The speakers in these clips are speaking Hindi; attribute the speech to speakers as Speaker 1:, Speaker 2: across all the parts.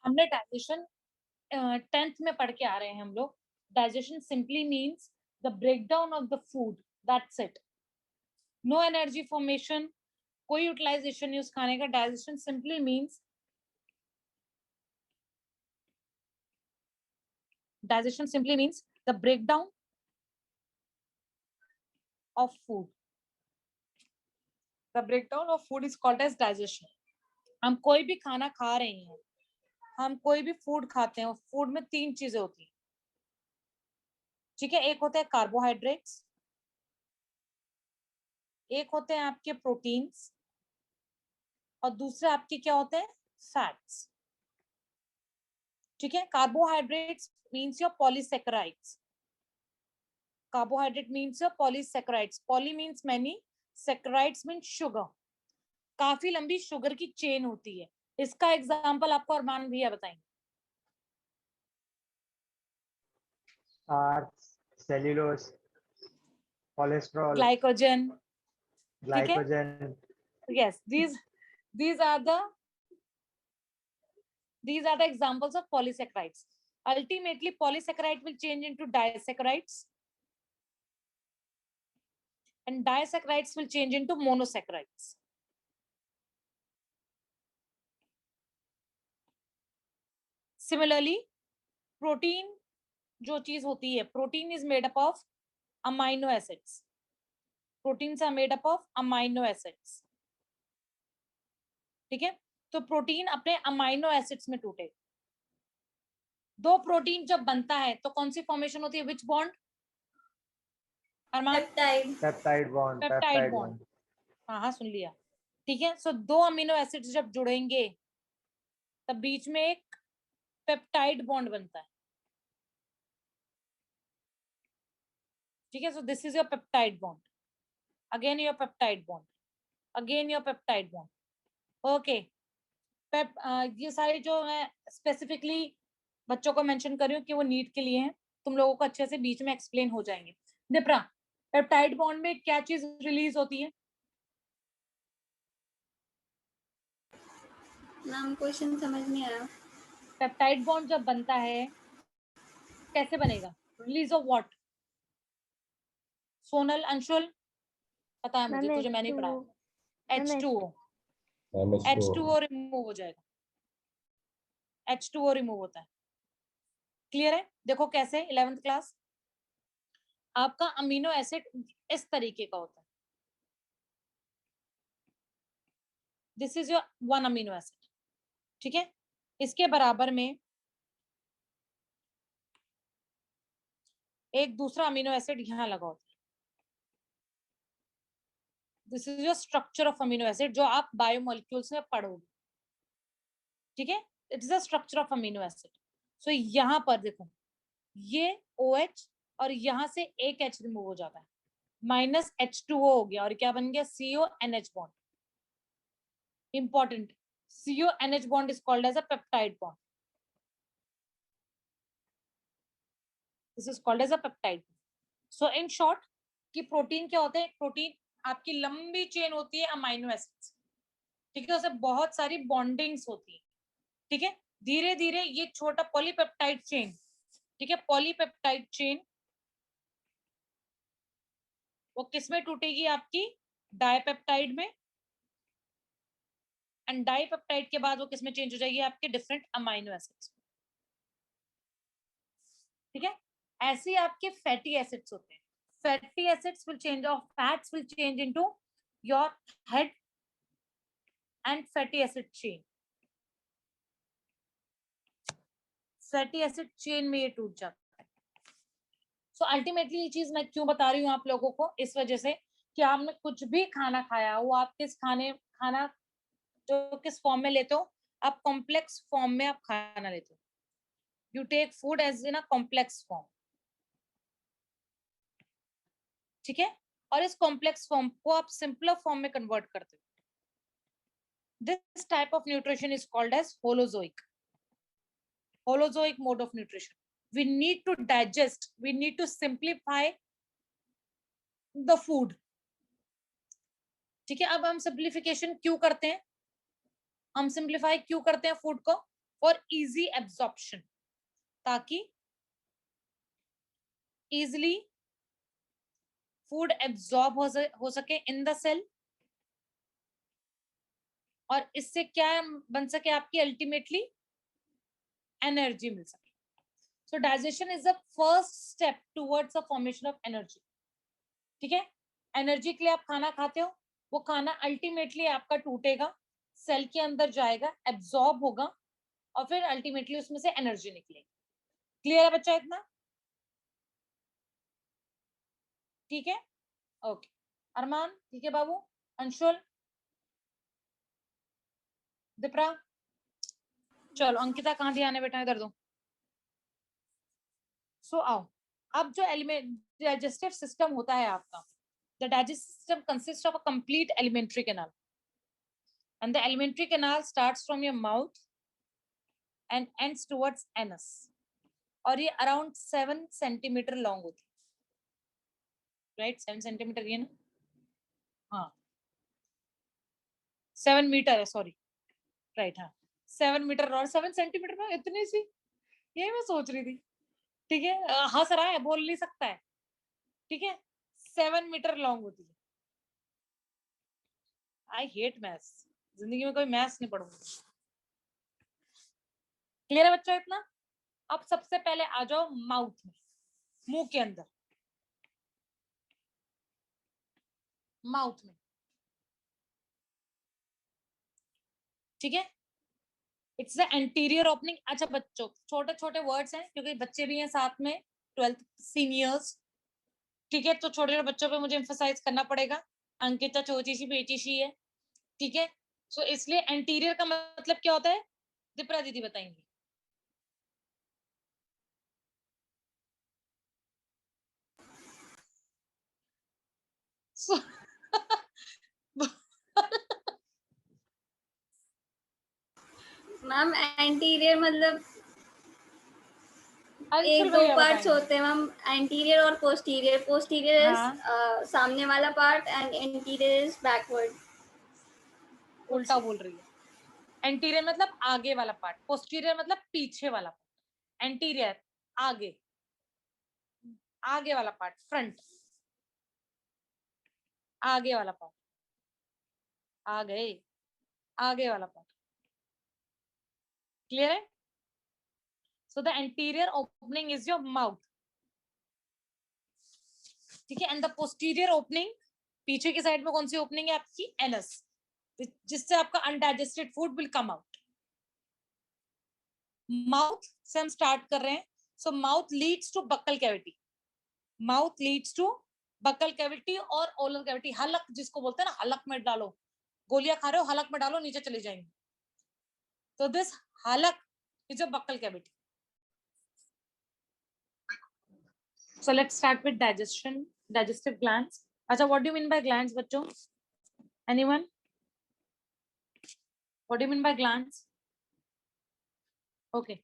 Speaker 1: हमने डाइजेशन 10th में पढ़ के आ रहे हैं हम लोग. Digestion simply means the breakdown of the food, that's it. No energy formation, कोई यूटिलाइजेशन नहीं उस खाने का. डाइजेशन सिंपली मीन्स, digestion simply means the breakdown of food. The breakdown of food is called as digestion. हम कोई भी खाना खा रहे हैं, हम कोई भी फूड खाते हैं, फूड में 3 चीजें होती हैं. ठीक है, एक होते हैं कार्बोहाइड्रेट्स, एक होते हैं आपके प्रोटीन्स, और दूसरे आपके क्या होते हैं, फैट्स. ठीक है, carbohydrates means your polysaccharides. Carbohydrate means your polysaccharides. Poly means many, saccharides means sugar. काफी लंबी शुगर की चेन होती है. इसका एग्जांपल आपको अरमान भैया बताएंगे.
Speaker 2: Cellulose, cholesterol,
Speaker 1: glycogen.
Speaker 2: Glycogen.
Speaker 1: Yes, these are the examples of polysaccharides. Ultimately, polysaccharide will change into disaccharides, and disaccharides will change into monosaccharides. Similarly, protein जो चीज होती है, protein is made up of amino acids. Proteins are made up of amino acids. ठीक है, तो प्रोटीन अपने अमाइनो एसिड्स में टूटे. दो प्रोटीन जब बनता है तो कौन सी फॉर्मेशन होती है, विच bond?
Speaker 2: Peptide bond.
Speaker 1: Peptide bond. हाँ, सुन लिया. ठीक है, सो दो अमीनो एसिड्स जब जुड़ेंगे तब बीच में एक पेप्टाइड बॉन्ड बनता है. ठीक है, so this is your peptide bond, again your peptide bond, again your peptide bond. Okay, ये सारे जो मैं स्पेसिफिकली बच्चों को मेंशन कर रही हूँ कि वो नीट के लिए हैं, तुम लोगों को अच्छे से बीच में एक्सप्लेन हो जाएंगे. निप्रा, पेप्टाइड बॉन्ड में क्या चीज रिलीज होती है?
Speaker 3: मैम क्वेश्चन समझ नहीं आया.
Speaker 1: पेप्टाइड बॉन्ड जब बनता है कैसे बनेगा? Release of what? Sonal, Anshul, पता है मुझे, तुझे मैंने पढ़ाया. H2O. H2O रिमूव हो जाएगा. H2O रिमूव होता है. क्लियर है? देखो कैसे, 11th क्लास. आपका अमीनो एसिड इस तरीके का होता है. This is your one amino acid. ठीक है, इसके बराबर में एक दूसरा अमीनो एसिड यहां लगा होता है. This is your structure of amino acid जो आप बायोमोलिक्यूल्स में पढ़ोगे. ठीक है, it is the structure of amino acid. So यहां पर देखो, ये OH और यहां से एक H रिमूव हो जाता है, माइनस H2O हो गया, और क्या बन गया? CONH bond. Important, CONH bond is called as a peptide bond. This is called as a peptide. So in short, कि प्रोटीन क्या होते हैं? प्रोटीन आपकी लंबी चेन होती है अमाइनो एसिड्स. ठीक है, उससे बहुत सारी बॉन्डिंग्स होती है. ठीक है, धीरे धीरे ये छोटा पॉलीपेप्टाइड चेन, ठीक है, पॉलीपेप्टाइड चेन वो किस में टूटेगी? आपकी डाइपेप्टाइड में. एंड डाइपेप्टाइड के बाद वो किस में चेंज हो जाएगी? आपके डिफरेंट अमाइनो एसिड्स. ठीक है, ऐसे ही आपके फैटी एसिड्स होते हैं. फैटी एसिड्स विल चेंज, और fats will change into your head and fatty acid chain. Fatty acid chain में ये टूट जाता है. सो अल्टीमेटली ये चीज मैं क्यों बता रही हूँ आप लोगों को? इस वजह से कि आपने कुछ भी खाना खाया, वो आप खाना जो किस फॉर्म में लेते हो? आप कॉम्प्लेक्स फॉर्म में आप खाना लेते हो. You take food as in a complex form. ठीक है, और इस कॉम्प्लेक्स फॉर्म को आप सिंपलर फॉर्म में कन्वर्ट करते हो. This type of nutrition is called as holozoic. Holozoic mode of nutrition. We need to digest, we need to simplify the food. ठीक है, अब हम सिंप्लीफिकेशन क्यों करते हैं? हम सिंप्लीफाई क्यों करते हैं फूड को? फॉर इजी एब्जॉर्प्शन, ताकि इजिली फूड एब्जॉर्ब हो सके इन द सेल, और इससे क्या बन सके आपकी अल्टीमेटली एनर्जी मिल सके. सो digestion is the first step towards the formation of energy. ठीक है, एनर्जी के लिए आप खाना खाते हो, वो खाना अल्टीमेटली आपका टूटेगा, सेल के अंदर जाएगा, एब्जॉर्ब होगा, और फिर अल्टीमेटली उसमें से एनर्जी निकलेगी. क्लियर है बच्चा इतना? ठीक है, ओके. अरमान ठीक है बाबू, अंशुल, दिपरा, चलो अंकिता कहाँ ध्यान है बेटा, इधर दो. सो आओ, अब जो एलिमेंट डाइजेस्टिव सिस्टम होता है आपका, the digestive system consist of a complete alimentary canal, and the alimentary canal starts from your mouth and ends towards anus, और ये अराउंड 7 सेंटीमीटर लॉन्ग होती है, राइट? 7 सेंटीमीटर ये ना, हाँ 7 मीटर है, सॉरी, राइट, हाँ 7 मीटर और 7 सेंटीमीटर में इतनी सी, यही मैं सोच रही थी. ठीक है, हंस रहा है, बोल नहीं सकता है. ठीक है, 7 मीटर लॉन्ग होती है. आई हेट मैथ्स, जिंदगी में कोई मैथ्स नहीं पढ़ूंगी. क्लियर है बच्चों इतना? अब सबसे पहले आ जाओ माउथ में, मुंह के अंदर, माउथ में. ठीक है, इट्स द एंटीरियर ओपनिंग. अच्छा बच्चों, छोटे छोटे वर्ड्स हैं क्योंकि बच्चे भी हैं साथ में, 12th सीनियर्स. ठीक है, तो छोटे छोटे बच्चों पे मुझे एम्फसाइज करना पड़ेगा. अंकिता छोटी सी बेटी सी है. ठीक है, सो इसलिए एंटीरियर का मतलब क्या होता है, दिपरा दीदी बताएंगी.
Speaker 3: मैम एंटीरियर मतलब
Speaker 1: अंशुल
Speaker 3: एक दो
Speaker 1: भैया
Speaker 3: पार्ट्स
Speaker 1: बताएंगे.
Speaker 3: होते हैं मैम, एंटीरियर और पोस्टीरियर. पोस्टीरियर
Speaker 1: हाँ.
Speaker 3: इज सामने वाला part and anterior is backward.
Speaker 1: उल्टा बोल रही है. एंटीरियर मतलब आगे वाला पार्ट, पोस्टीरियर मतलब पीछे वाला पार्ट. एंटीरियर आगे, आगे वाला पार्ट, फ्रंट, आगे वाला पार्ट, आगे वाला पार्ट. क्लियर है? So the anterior opening is your mouth. ठीक है, एंड द पोस्टीरियर ओपनिंग, पीछे की साइड में कौन सी ओपनिंग है आपकी? एनस, जिससे आपका undigested food will come out. Mouth से हम स्टार्ट कर रहे हैं. So mouth leads to buccal cavity, mouth leads to buccal cavity और ओरल कैविटी. हलक जिसको बोलते हैं ना, हलक में डालो, गोलियां खा रहे हो, हलक में डालो, नीचे चली जाएंगी. तो दिस हलक is a buccal cavity. So let's start with digestion, digestive glands. अच्छा, what do you mean by glands बच्चों? Anyone? What do you mean by glands? Okay,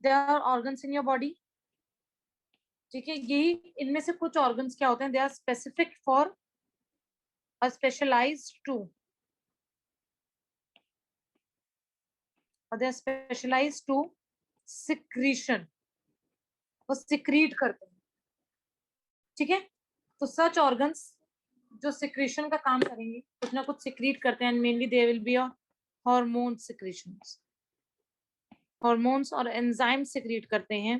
Speaker 1: there are organs in your body. ठीक है, यही इनमें से कुछ organs क्या होते हैं? They are specific for a specialized to, or they are specialized to secretion. वो secrete करते हैं. ठीक है, तो such organs जो secretion का काम करेंगे, कुछ ना कुछ secrete करते हैं, and mainly there will be a hormone secretions. Hormones और एंजाइम सिक्रीट करते हैं.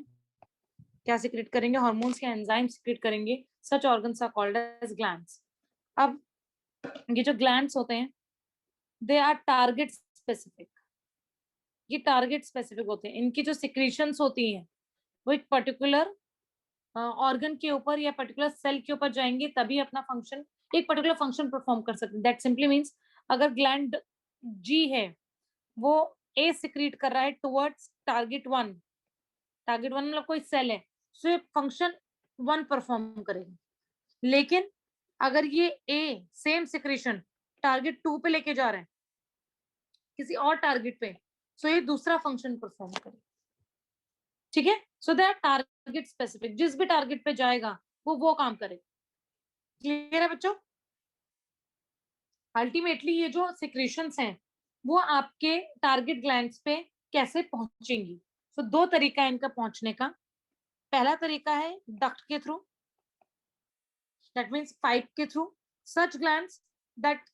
Speaker 1: क्या सिक्रीट करेंगे? हॉर्मोन्स के एंजाइम सिक्रीट करेंगे. Such organs are called as glands. अब ये जो ग्लैंड्स होते हैं, दे आर टारगेट स्पेसिफिक. ये टारगेट स्पेसिफिक होते हैं. इनकी जो सिक्रीशंस होती हैं वो एक पर्टिकुलर ऑर्गन के ऊपर या पर्टिकुलर सेल के ऊपर जाएंगे, तभी अपना फंक्शन, एक पर्टिकुलर फंक्शन परफॉर्म कर सकते हैं. दैट सिंपली मीन्स अगर ग्लैंड जी है, वो ए सिक्रीट कर रहा है टुवर्ड्स टारगेट 1, टारगेट 1 मतलब कोई सेल है, सो फंक्शन 1 परफॉर्म करेगा. लेकिन अगर ये ए सेम सिक्रीशन टारगेट 2 पे लेके जा रहे हैं, किसी और टारगेट पे, सो ये दूसरा फंक्शन परफॉर्म करेगा. ठीक है, सो दैट टारगेट स्पेसिफिक, जिस भी टारगेट पे जाएगा वो काम करेगा. क्लियर है बच्चों? अल्टीमेटली ये जो सिक्रीशंस हैं, वो आपके टारगेट ग्लैंड्स पे कैसे पहुंचेंगी। तो दो तरीका है इनका पहुंचने का। पहला तरीका है डक्ट के थ्रू, दैट मीन्स पाइप के through. Such glands that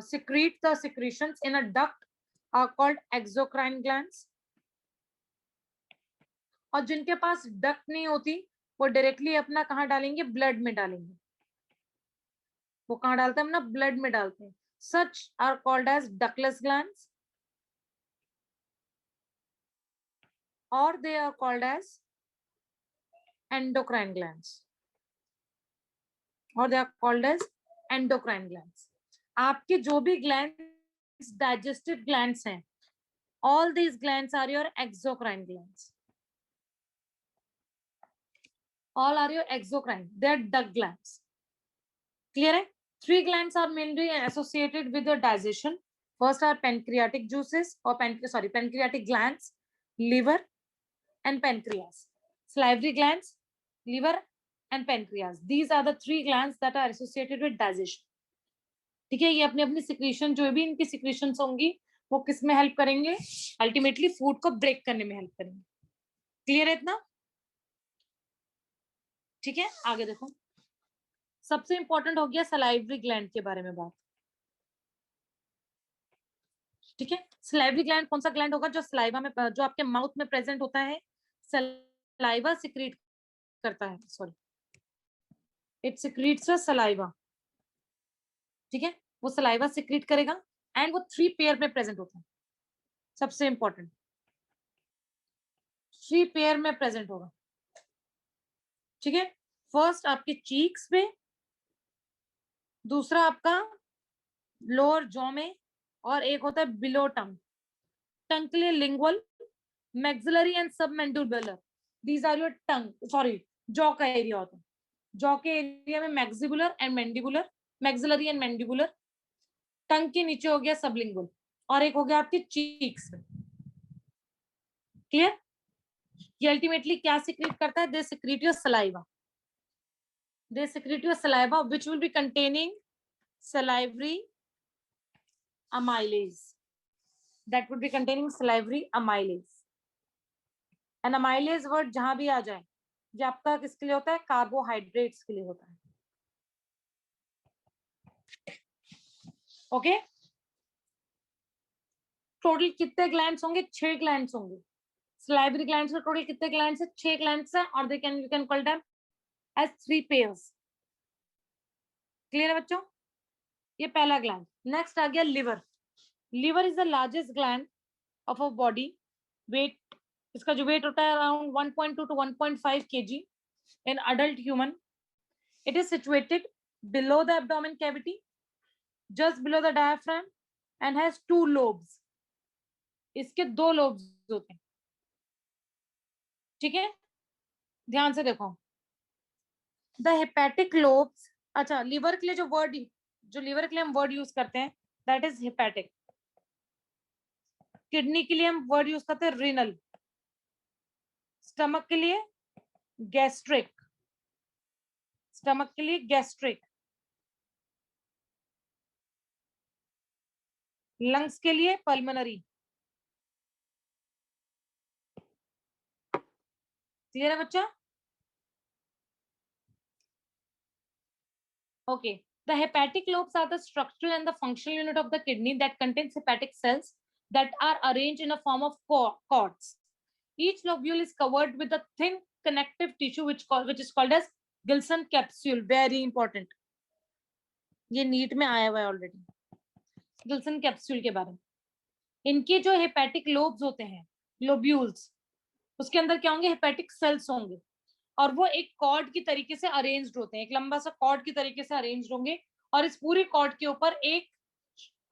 Speaker 1: secrete the secretions in a duct are called exocrine glands। और जिनके पास डक्ट नहीं होती वो डायरेक्टली अपना कहाँ डालेंगे, ब्लड में डालेंगे। वो कहाँ डालते हैं, अपना ब्लड में डालते हैं। Such are called as ductless glands और they are called as endocrine glands or they are called as endocrine glands। आपके जो भी glands digestive glands हैं, all these glands are your exocrine glands, all are your exocrine, they are duct glands। clear है? Three glands are mainly associated with the digestion। first are pancreatic juices or pancreatic glands, liver and pancreas। salivary glands, liver and pancreas, these are the three glands that are associated with digestion। ठीक है, ये अपनी अपनी सिक्रीशन, जो भी इनकी सिक्रीशंस होंगी वो किस में हेल्प करेंगे, अल्टीमेटली फूड को ब्रेक करने में हेल्प करेंगे। क्लियर है इतना? ठीक है, आगे देखो। सबसे इंपॉर्टेंट हो गया सलाइवरी ग्लैंड के बारे में बात। ठीक है, सलाइवरी ग्लैंड कौन सा ग्लैंड होगा, जो सलाइवा में, जो आपके माउथ में प्रेजेंट होता है, सलाइवा सिक्रीट करता है, सॉरी इट सिक्रीट्स सलाइवा। ठीक है, वो सलाइवा सिक्रीट करेगा एंड वो 3 पेयर में प्रेजेंट होता है। सबसे इंपॉर्टेंट 3 पेयर में प्रेजेंट होगा। ठीक है, फर्स्ट आपके चीक्स पे, दूसरा आपका लोअर जॉ में, और एक होता है बिलो टंग। टंग के लिए lingual, maxillary and submandibular, these are your tongue, sorry jaw का एरिया होता है। जॉ के एरिया में maxillary and mandibular, maxillary and mandibular. Tongue के नीचे हो गया सबलिंगुअल, और एक हो गया आपके चीक्स में। क्लियर? ये अल्टीमेटली क्या सिक्रीट करता है, they secrete your saliva, they secrete your saliva which will be containing salivary amylase, that would be containing salivary amylase। and amylase word जहां भी आ जाए, ये आपका किसके लिए होता है, कार्बोहाइड्रेट्स के लिए होता है। ओके, टोटल कितने ग्लैंड्स होंगे, 6 ग्लैंड्स होंगे। सलाइवरी ग्लैंड्स में टोटल कितने ग्लैंड्स है, 6 ग्लैंड्स है, और you can call them as 3 pairs. Clear है बच्चों? ये पहला ग्लैंड। नेक्स्ट आ गया liver. Liver is the largest gland of a body. Weight, इसका जो वेट होता है around 1.2 to 1.5 kg in adult human। it is situated below the abdomen cavity, just below the diaphragm, and has 2 lobes। इसके 2 lobes होते हैं। ठीक है, ध्यान से देखो, द हेपेटिक लोब्स। अच्छा, लिवर के लिए जो वर्ड, जो लिवर के लिए हम वर्ड यूज करते हैं, दैट इज हेपेटिक। किडनी के लिए हम वर्ड यूज करते हैं रीनल। स्टमक के लिए गैस्ट्रिक, स्टमक के लिए गैस्ट्रिक। लंग्स के लिए पल्मोनरी। क्लियर है बच्चा? Okay, the hepatic lobes are the structural and the functional unit of the kidney that contains hepatic cells that are arranged in a form of cords। Each lobule is covered with a thin connective tissue which is called as Gilson capsule। Very important, ये नीट में आया हुआ है ऑलरेडी, गिल्सन कैप्सूल के बारे में। इनके जो हेपेटिक लोब्स होते हैं, लोब्यूल्स, उसके अंदर क्या होंगे, हेपेटिक सेल्स होंगे, और वो एक कॉर्ड की तरीके से अरेंज्ड होते हैं, एक लंबा सा कॉर्ड की तरीके से अरेंज्ड होंगे, और इस पूरी कॉर्ड के ऊपर एक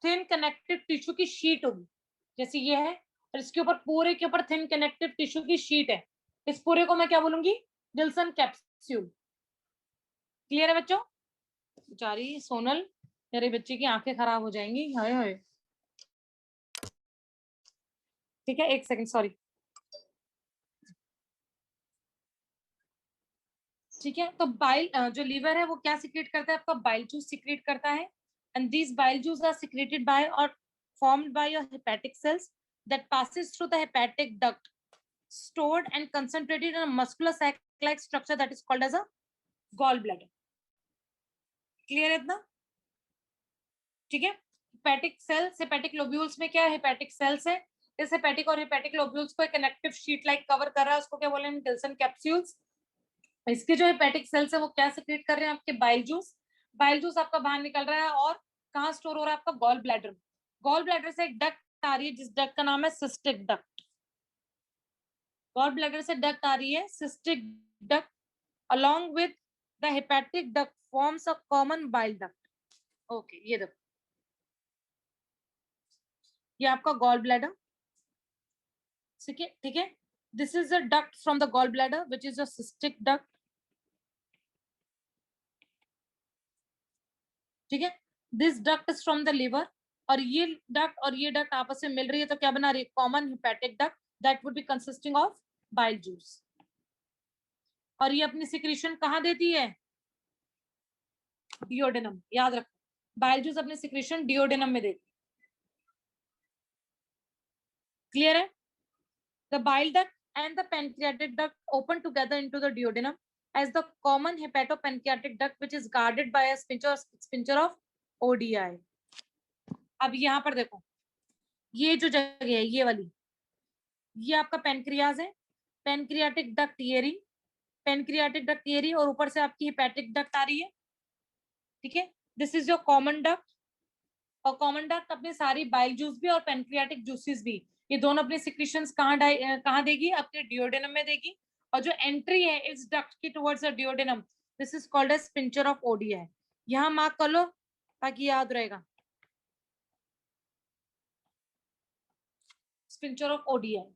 Speaker 1: थिन कनेक्टिव टिश्यू की शीट होगी, जैसे ये है, और इसके ऊपर पूरे के ऊपर थिन कनेक्टिव टिश्यू की शीट है। इस पूरे को मैं क्या बोलूंगी, गिल्सन कैप्सूल। क्लियर है बच्चों? बेचारी सोनल, मेरे बच्चे की आंखें खराब हो जाएंगी, हाय हाय। ठीक है, एक सेकंड, सॉरी। ठीक है, तो बाइल, जो लीवर है वो क्या सिक्रेट करता है, आपका बाइल जूस सिक्रेट करता है, and this bile juice are secreted by or formed by your hepatic cells that passes through the hepatic duct, stored and concentrated in a muscular sac-like structure that is called as a gallbladder. Clear है इतना? ठीक है. हेपेटिक सेल्स, हेपेटिक लोब्यूल्स में क्या है? हेपेटिक सेल्स है. इस हेपेटिक और हेपेटिक लोब्यूल्स को एक कनेक्टिव शीट लाइक कवर कर रहा है, उसको क्या बोले हैं? Gilson capsules. इसके जो हेपेटिक सेल्स है वो क्या सिक्रीट कर रहे हैं? आपके बाइल जूस. बाइल जूस आपका बाहर निकल रहा है और कहाँ स्टोर हो रहा है? आपका गॉल ब्लैडर. गॉल ब्लैडर से एक डक्ट आ रही है जिस डक्ट का नाम है सिस्टिक डक्ट. गॉल ब्लैडर से डक्ट आ रही है cystic duct. along with the hepatic duct forms a common bile duct. Okay, ये देखो, ये आपका गॉल ब्लैडर. ठीक है, ठीक है. This is a duct from the gallbladder, which is a cystic duct. ठीक है. This duct is from the liver. और ये duct आपस में मिल रही है तो क्या बना रही है? Common hepatic duct that would be consisting of bile juice. और ये अपनी सिक्रीशन कहाँ देती है? डिओडेनम. याद रखो, बाइल जूस अपनी सिक्रीशन डिओडेनम में देती है. क्लियर है? The bile duct and the pancreatic duct open together into the duodenum as the common hepatopancreatic duct, which is guarded by a sphincter of ODI. अब यहाँ पर देखो, ये जो जगह है ये वाली, ये आपका पेनक्रियाज है. पेनक्रियाटिक डक्ट ये रही, पेनक्रियाटिक डक्ट ये रही, और ऊपर से आपकी हेपेटिक डक्ट आ रही है. ठीक है. This is your common duct. और कॉमन डक्ट अपनी सारी बाइल जूस भी और पेनक्रियाटिक जूसेस भी, ये दोनों अपने सिक्रीशंस कहाँ देगी? अपने डिओडेनम में देगी. और जो एंट्री है इस डक्ट की towards the duodenum, this is called as sphincter of Oddi. यहाँ मार्क कर लो ताकि याद रहेगा. Sphincter of ODI.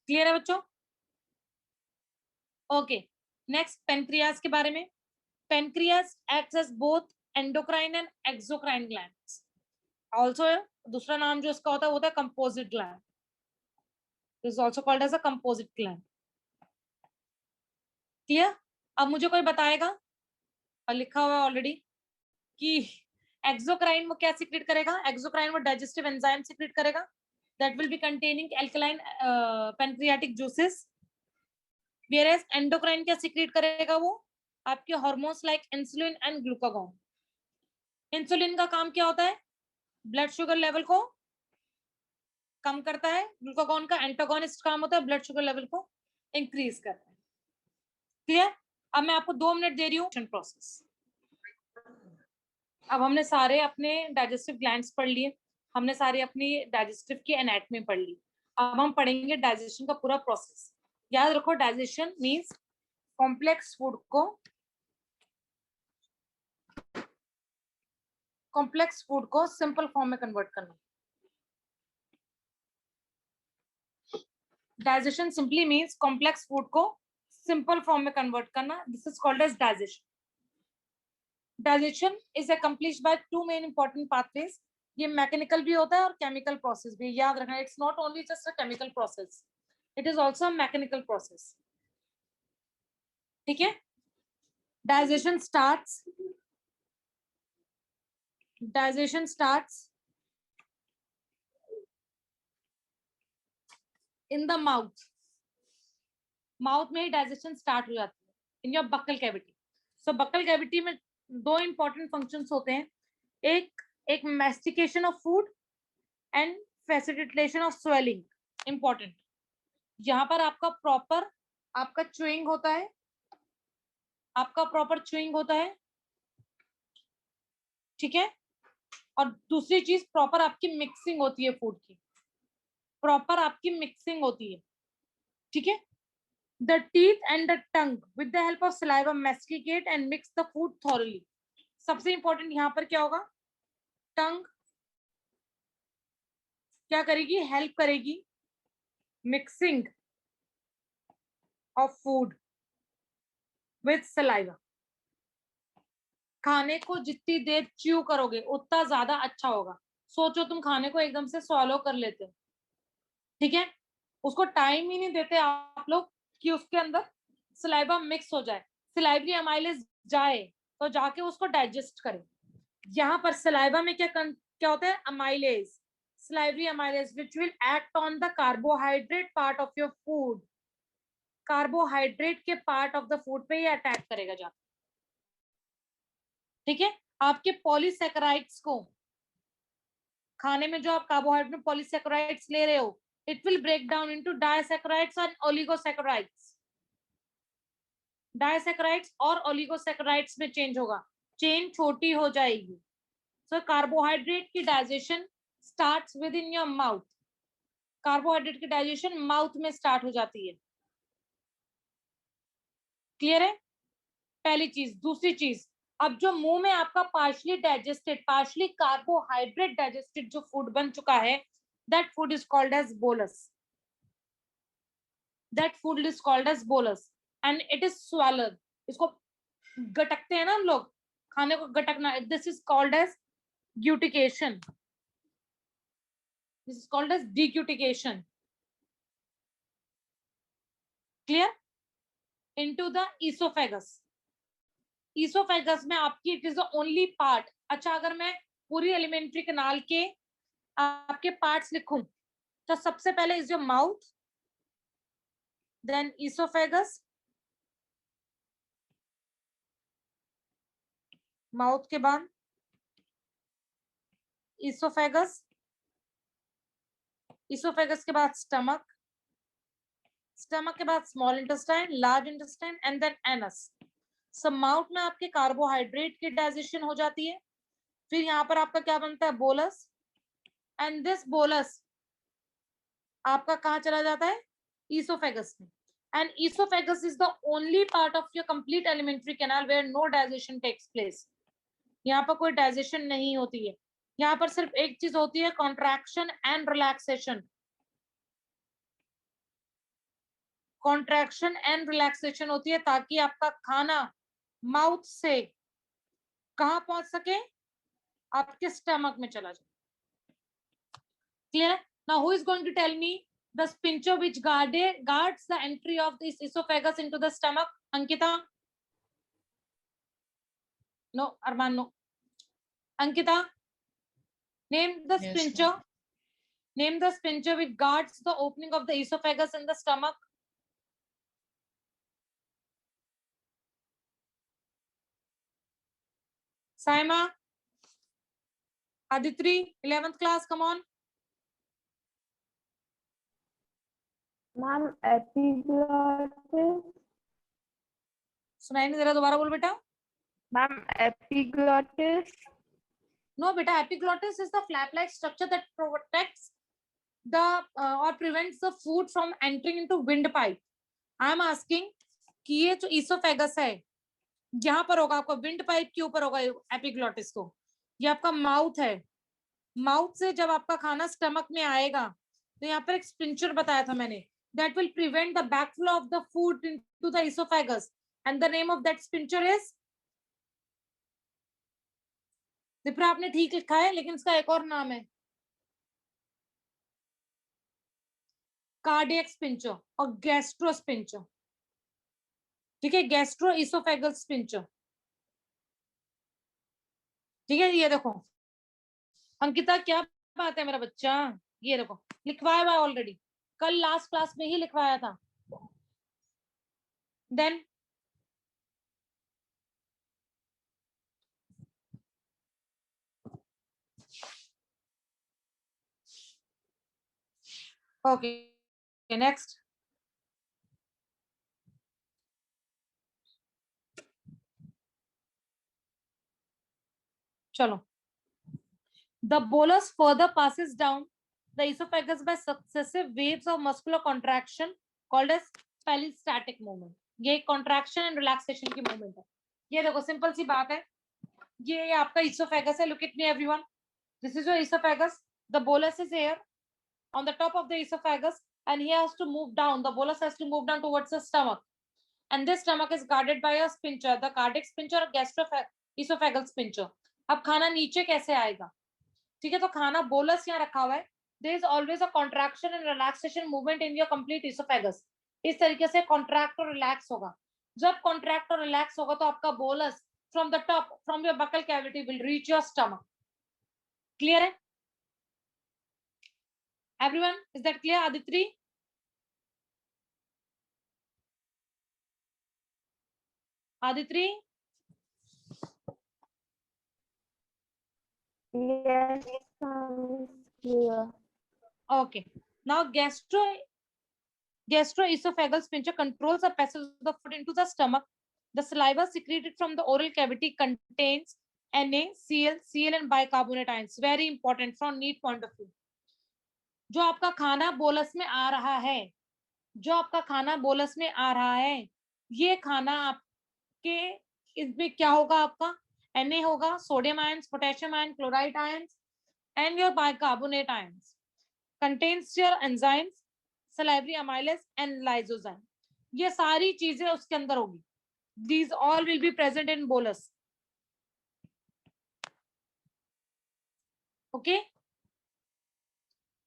Speaker 1: क्लियर है बच्चों? ओके. नेक्स्ट पेनक्रियाज के बारे में. Pancreas acts as both endocrine and exocrine glands. Also दूसरा नाम जो इसका होता है composite gland. This is also called as a composite gland. Clear? अब मुझे कोई बताएगा, और लिखा हुआ है ऑलरेडी, कि एक्सोक्राइन वो क्या सिक्रेट करेगा? एक्सोक्राइन वो डाइजेस्टिव एंजाइम सिक्रेट करेगा that will be containing alkaline pancreatic juices, whereas endocrine क्या सिक्रेट करेगा? वो आपके hormones like insulin and glucagon. Insulin का काम क्या होता है? ब्लड शुगर लेवल को कम करता है. ग्लूकागॉन का एंटागोनिस्ट काम होता है ब्लड शुगर लेवल को इंक्रीज करता है. क्लियर? अब मैं आपको 2 मिनट दे रही हूँ प्रोसेस. अब हमने सारे अपने डाइजेस्टिव ग्लैंड्स पढ़ लिए, हमने सारे अपनी डाइजेस्टिव की एनाटॉमी पढ़ ली. अब हम पढ़ेंगे डाइजेशन का पूरा प्रोसेस. याद रखो, डाइजेशन मींस कॉम्प्लेक्स फूड को सिंपल फॉर्म में कन्वर्ट करना. Digestion simply means complex food को सिंपल फॉर्म में कन्वर्ट करना. This is called as digestion. Digestion is accomplished by 2 main important pathways. ये मैकेनिकल भी होता है और केमिकल प्रोसेस भी. याद रखना, it's not only just a chemical process, it is also a mechanical process. ठीक है? Digestion starts in the mouth. Mouth में ही डाइजेशन स्टार्ट हो जाती है, in your buccal cavity. So buccal cavity में 2 इंपॉर्टेंट फंक्शंस होते हैं. एक mastication of food and facilitation of swelling. Important. यहाँ पर आपका प्रॉपर आपका च्यूइंग होता है. ठीक है? और दूसरी चीज प्रॉपर आपकी मिक्सिंग होती है फूड की. ठीक है? The teeth and the tongue with the help of saliva masticate and mix the food thoroughly. सबसे इंपॉर्टेंट यहाँ पर क्या होगा? टंग क्या करेगी? हेल्प करेगी mixing of food with saliva. खाने को जितनी देर च्यू करोगे उतना ज्यादा अच्छा होगा. सोचो तुम खाने को एकदम से स्वॉलो कर लेते हो, ठीक है, उसको टाइम ही नहीं देते आप लोग कि उसके अंदर सलाइवा मिक्स हो जाए, सिलाइवरी अमाइलेज जाए, तो जाके उसको डाइजेस्ट करे। यहाँ पर सलाइवा में क्या होता है, amylase, salivary amylase which will act on the carbohydrate part of your food, carbohydrate के पार्ट ऑफ द फूड पे ये अटैक करेगा जाके, ठीक है। आपके पॉलीसैकेराइड्स को, खाने में जो आप कार्बोहाइड्रेट में पॉलीसैकेराइड्स ले रहे हो, it will break down into disaccharides and oligosaccharides, disaccharides और ओलिगोसैकेराइड्स में चेंज होगा, चेन छोटी हो जाएगी। सो कार्बोहाइड्रेट की digestion starts with in your mouth, carbohydrate की डाइजेशन माउथ में स्टार्ट हो जाती है, क्लियर है, पहली चीज। दूसरी चीज, अब जो मुंह में आपका partially digested, partially carbohydrate digested जो फूड बन चुका है, that food is called as bolus, that food is called as bolus and it is swallowed. इसको गटकते हैं ना हम लोग, खाने को गटकना, this is called as glutition, this is called as deglutition, clear. Into the oesophagus, oesophagus में आपकी it is the only part. अच्छा, अगर मैं पूरी एलिमेंट्री कैनाल के आपके पार्ट्स लिखूं, तो सबसे पहले is your mouth, then oesophagus, mouth के बाद ईसोफेगस, ईसोफेगस के बाद स्टमक, स्टमक के बाद small intestine, large intestine and then anus. सब माउथ में आपके कार्बोहाइड्रेट की डाइजेशन हो जाती है, फिर यहाँ पर आपका क्या बनता है, बोलस, एंड दिस बोलस आपका कहाँ चला जाता है, ईसोफेगस में। And oesophagus is the only part of your complete alimentary canal where no digestion takes place. यहाँ पर कोई डाइजेशन नहीं होती है, यहाँ पर सिर्फ एक चीज होती है, contraction and relaxation, contraction and relaxation होती है, ताकि आपका खाना माउथ से कहाँ पहुंच सके, आपके स्टमक में चला जाए, clear. Now who is going to tell me the sphincter which guards the entry of this esophagus into the stomach? Ankita? No, Arman, no. Ankita, name the
Speaker 4: Yes,
Speaker 1: spincher, name the spincher which guards the opening of the esophagus in the stomach. Saima, Aditri, 11th class, come on.
Speaker 5: Ma'am epiglottis,
Speaker 1: सुनाई नहीं दे रहा, दोबारा बोल बेटा।
Speaker 5: Ma'am epiglottis,
Speaker 1: No beta, epiglottis is the flap-like structure that protects the or prevents the food from entering into windpipe. I am asking कि ये जो esophagus है, यहाँ पर होगा आपका विंड पाइप के ऊपर होगा एपिग्लॉटिस, तो ये आपका माउथ है, माउथ से जब आपका खाना स्टमक में आएगा, तो यहाँ पर एक स्पिंचर बताया था मैंने, that will prevent the backflow of the food into the esophagus, and the name of that spincher is, दिपरा आपने ठीक लिखा है, लेकिन इसका एक और नाम है, कार्डियक स्पिंचर और गैस्ट्रो स्पिंचर, ठीक है, गैस्ट्रो इसोफेगल स्पिंचर, ठीक है। ये देखो अंकिता, क्या बात है मेरा बच्चा, ये देखो लिखवाया हुआ ऑलरेडी, कल लास्ट क्लास में ही लिखवाया था। देन ओके, नेक्स्ट, चलो। The bolus further passes down the esophagus by successive waves of muscular contraction called as peristaltic movement. ये contraction and relaxation की movement है। ये देखो सिंपल सी बात है, ये आपका esophagus है, look at me everyone, this is your esophagus, the bolus is here on the top of the esophagus and he has to move down, the bolus has to move down towards the stomach, and this stomach is guarded by a spincher, the cardiac spincher or gastroesophageal spincher. अब खाना नीचे कैसे आएगा, ठीक है, तो खाना बोलस यहाँ रखा हुआ है, there is always a contraction and relaxation movement in your complete esophagus, इस तरीके से कॉन्ट्रैक्ट और रिलैक्स होगा, जब कॉन्ट्रैक्ट और रिलैक्स होगा तो आपका bolus from the top, from your buccal cavity will reach your stomach. Clear है? Everyone, is that clear? Aditri? Aditri?
Speaker 5: Yes, ma'am. Clear.
Speaker 1: Okay. Now gastroesophageal sphincter controls the passage of the food into the stomach. The saliva secreted from the oral cavity contains NaCl, Cl and bicarbonate ions. Very important from NEET point of view. जो आपका खाना बोलस में आ रहा है, जो आपका खाना बोलस में आ रहा है, ये खाना आपके इसमें क्या होगा? आपका Na होगा, sodium ions, potassium ion, chloride ions and your bicarbonate ions. Contains your enzymes, salivary amylase and lysozyme. ये सारी चीजें उसके अंदर होगी. These all will be present in bolus. Okay?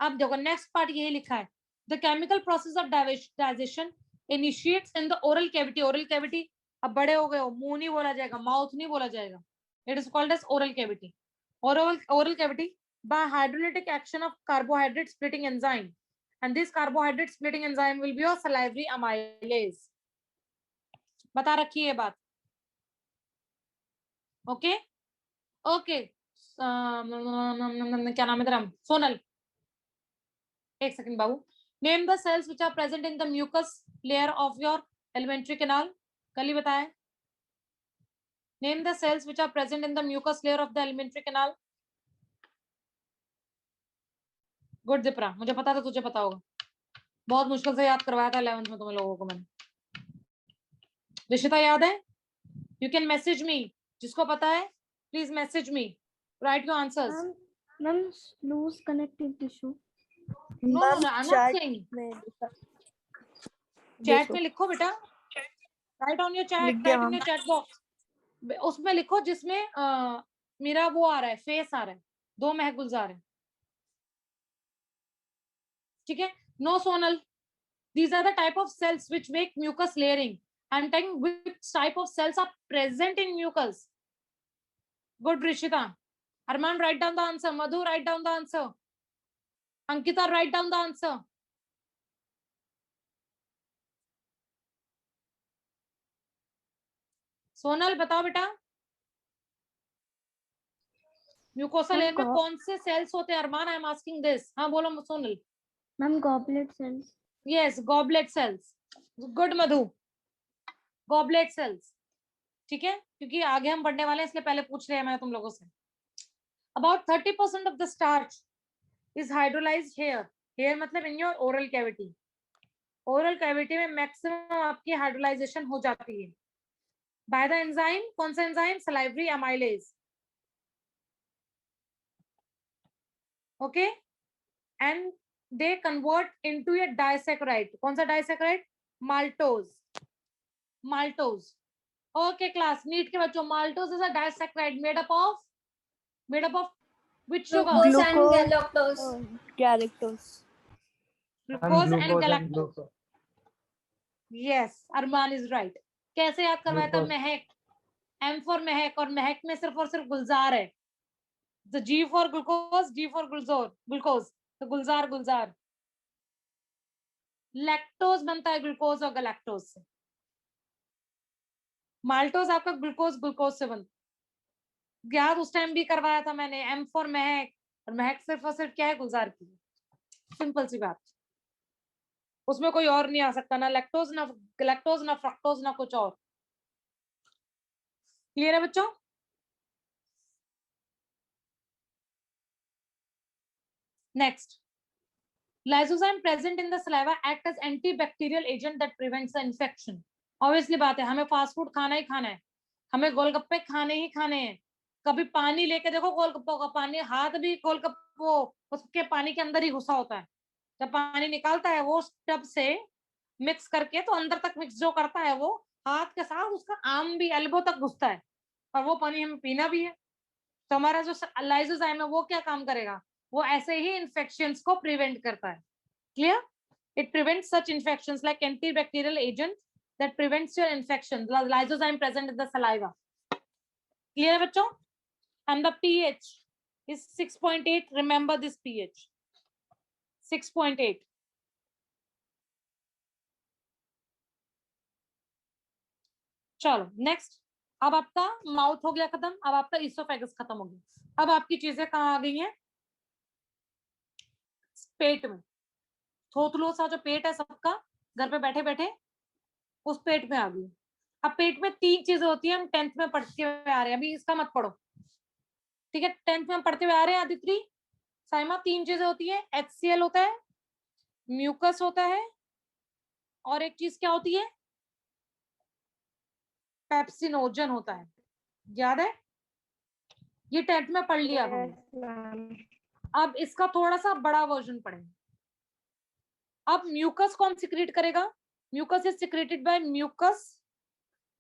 Speaker 1: अब देखो नेक्स्ट पार्ट यही लिखा है. The chemical process of digestion initiates in the oral cavity. Oral cavity अब बड़े हो गए हो, मुंह नहीं बोला जाएगा, माउथ नहीं बोला जाएगा. It is called as oral cavity. Oral cavity by hydrolytic action of carbohydrate splitting enzyme, and this carbohydrate splitting enzyme will be your salivary amylase. बता रखी है बात. Okay? Okay. क्या नाम है तेरा? सोनल. एक second Babu. Name the cells which are present in the mucus layer of your alimentary canal. कल ही बताया. Name the cells which are present in the mucus layer of the alimentary canal. Good Dipra, मुझे पता था तुझे पता होगा. बहुत मुश्किल से याद करवाया था 11th में तुम लोगों को मैंने. रिशिता याद है? You can message me. जिसको पता है please message me. Write your answers.
Speaker 5: Ma'am, lose connective tissue.
Speaker 1: No no I am not saying. Chat में लिखो बेटा. Write on your chat, write in your chat box. उसमें लिखो जिसमें मेरा वो आ रहा है, फेस आ रहा है. 2 महक गुलजार है. ठीक है. No Sonal. These are the type of cells which make mucus layering. I'm telling which type of cells are present in mucus. Good, Rishita. Arman, write down the answer. Madhu, write down the answer. Ankita, write down the answer. Sonal बताओ बेटा. म्यूकोसा लेयर में कौन से सेल्स होते हैं? अरमान, आई एम आस्किंग दिस. हाँ बोलो Sonal.
Speaker 5: Ma'am, goblet cells.
Speaker 1: Yes, goblet cells. Good, Madhu. Goblet cells. ठीक है, क्योंकि आगे हम पढ़ने वाले हैं इसलिए पहले पूछ रहे हैं मैं तुम लोगों से. About 30% of the starch is hydrolyzed here. Here मतलब in your oral cavity. Oral cavity में maximum आपकी hydrolyzation हो जाती है. By the enzyme, कौन सा enzyme? Salivary amylase. Okay? And they convert into a disaccharide. कौन सा disaccharide? Maltose. Maltose. Okay, class. NEET के बच्चों, maltose is a disaccharide made up of which sugar?
Speaker 3: Glucose and galactose.
Speaker 5: Galactose.
Speaker 1: Glucose and
Speaker 2: glucose and
Speaker 1: galactose.
Speaker 2: glucose.
Speaker 1: Yes, Arman is right. कैसे याद करवाया था?
Speaker 2: Glucose.
Speaker 1: महक. M for महक, और महक में सिर्फ और सिर्फ गुलजार है. The G for glucose, G for glucose. तो गुलजार. लैक्टोज बनता है ग्लूकोज और गैलेक्टोज से. माल्टोज आपका ग्लूकोज से बनता. याद उस टाइम भी करवाया था मैंने. M for महक, और महक सिर्फ और सिर्फ क्या है? गुलजार की. सिंपल सी बात. उसमें कोई और नहीं आ सकता, ना लैक्टोज, ना गैलेक्टोज, ना फ्रक्टोज, ना कुछ और. क्लियर है बच्चों? Next. Lysozyme present in the saliva act as antibacterial agent that prevents the infection. Obviously बात है, हमें फास्ट फूड खाना ही खाना है, हमें गोलगप्पे खाने ही खाने हैं. कभी पानी लेके देखो, गोलगप्पों का पानी, हाथ भी गोलगप्पो उसके पानी के अंदर ही घुसा होता है. जब पानी निकालता है वो टब से मिक्स करके, तो अंदर तक मिक्स जो करता है वो हाथ के साथ उसका आर्म भी एल्बो तक घुसता है, और वो पानी हमें पीना भी है. तो हमारा जो लाइसोजाइम है वो क्या काम करेगा? वो ऐसे ही इन्फेक्शंस को प्रिवेंट करता है. Clear? It prevents such infections like antibacterial agent that prevents your infection. Lysozyme present in the saliva. Clear है बच्चों? And the pH is 6.8. remember this pH 6.8. चलो नेक्स्ट, अब आपका माउथ हो गया खत्म, अब आपका इसोफेगस खत्म हो गया। अब आपकी चीजें कहाँ आ गई हैं? पेट में। थोथलो सा जो पेट है सबका, घर पे बैठे बैठे उस पेट में आ गई। अब पेट में 3 चीजें होती है, हम 10th में पढ़ते हुए आ रहे हैं, अभी इसका मत पढ़ो, ठीक है? 10th में हम पढ़ते हुए आ रहे हैं आदित्री, साइमा 3 चीजें होती है, HCl होता है, म्यूकस होता है, और एक चीज क्या होती है? पेप्सिनोजन होता है। याद है? ये 10th में पढ़ लिया हमने।
Speaker 5: Yes, ma'am.
Speaker 1: अब इसका थोड़ा सा बड़ा वर्जन पढ़ेंगे। अब म्यूकस कौन सिक्रीट करेगा? Mucus is secreted by mucus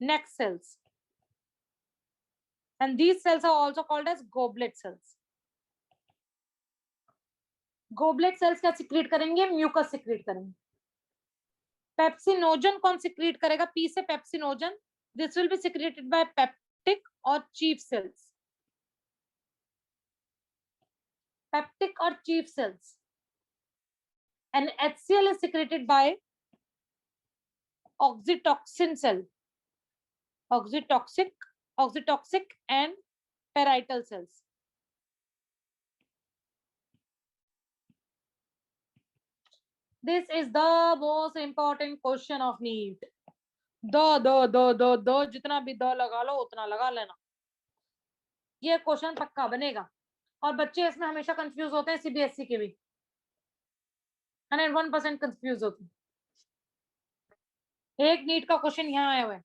Speaker 1: neck cells, and these cells are also called as goblet cells. goblet cells क्या सिक्रीट करेंगे? म्यूकस सिक्रीट करेंगे। पेप्सिनोजन कौन सिक्रीट करेगा? पी से pepsinogen, this will be secreted by peptic और चीफ सेल्स। पेप्टिक और chief cells. and HCl is secreted by oxytocin cell, oxytoxic and parietal cells. This is the most important question of NEET. दो जितना भी दो लगा लो उतना लगा लेना, ये क्वेश्चन पक्का बनेगा। और बच्चे इसमें हमेशा कंफ्यूज होते हैं, CBSE के भी 101% कंफ्यूज होते हैं। एक नीट का क्वेश्चन यहाँ आया हुआ है,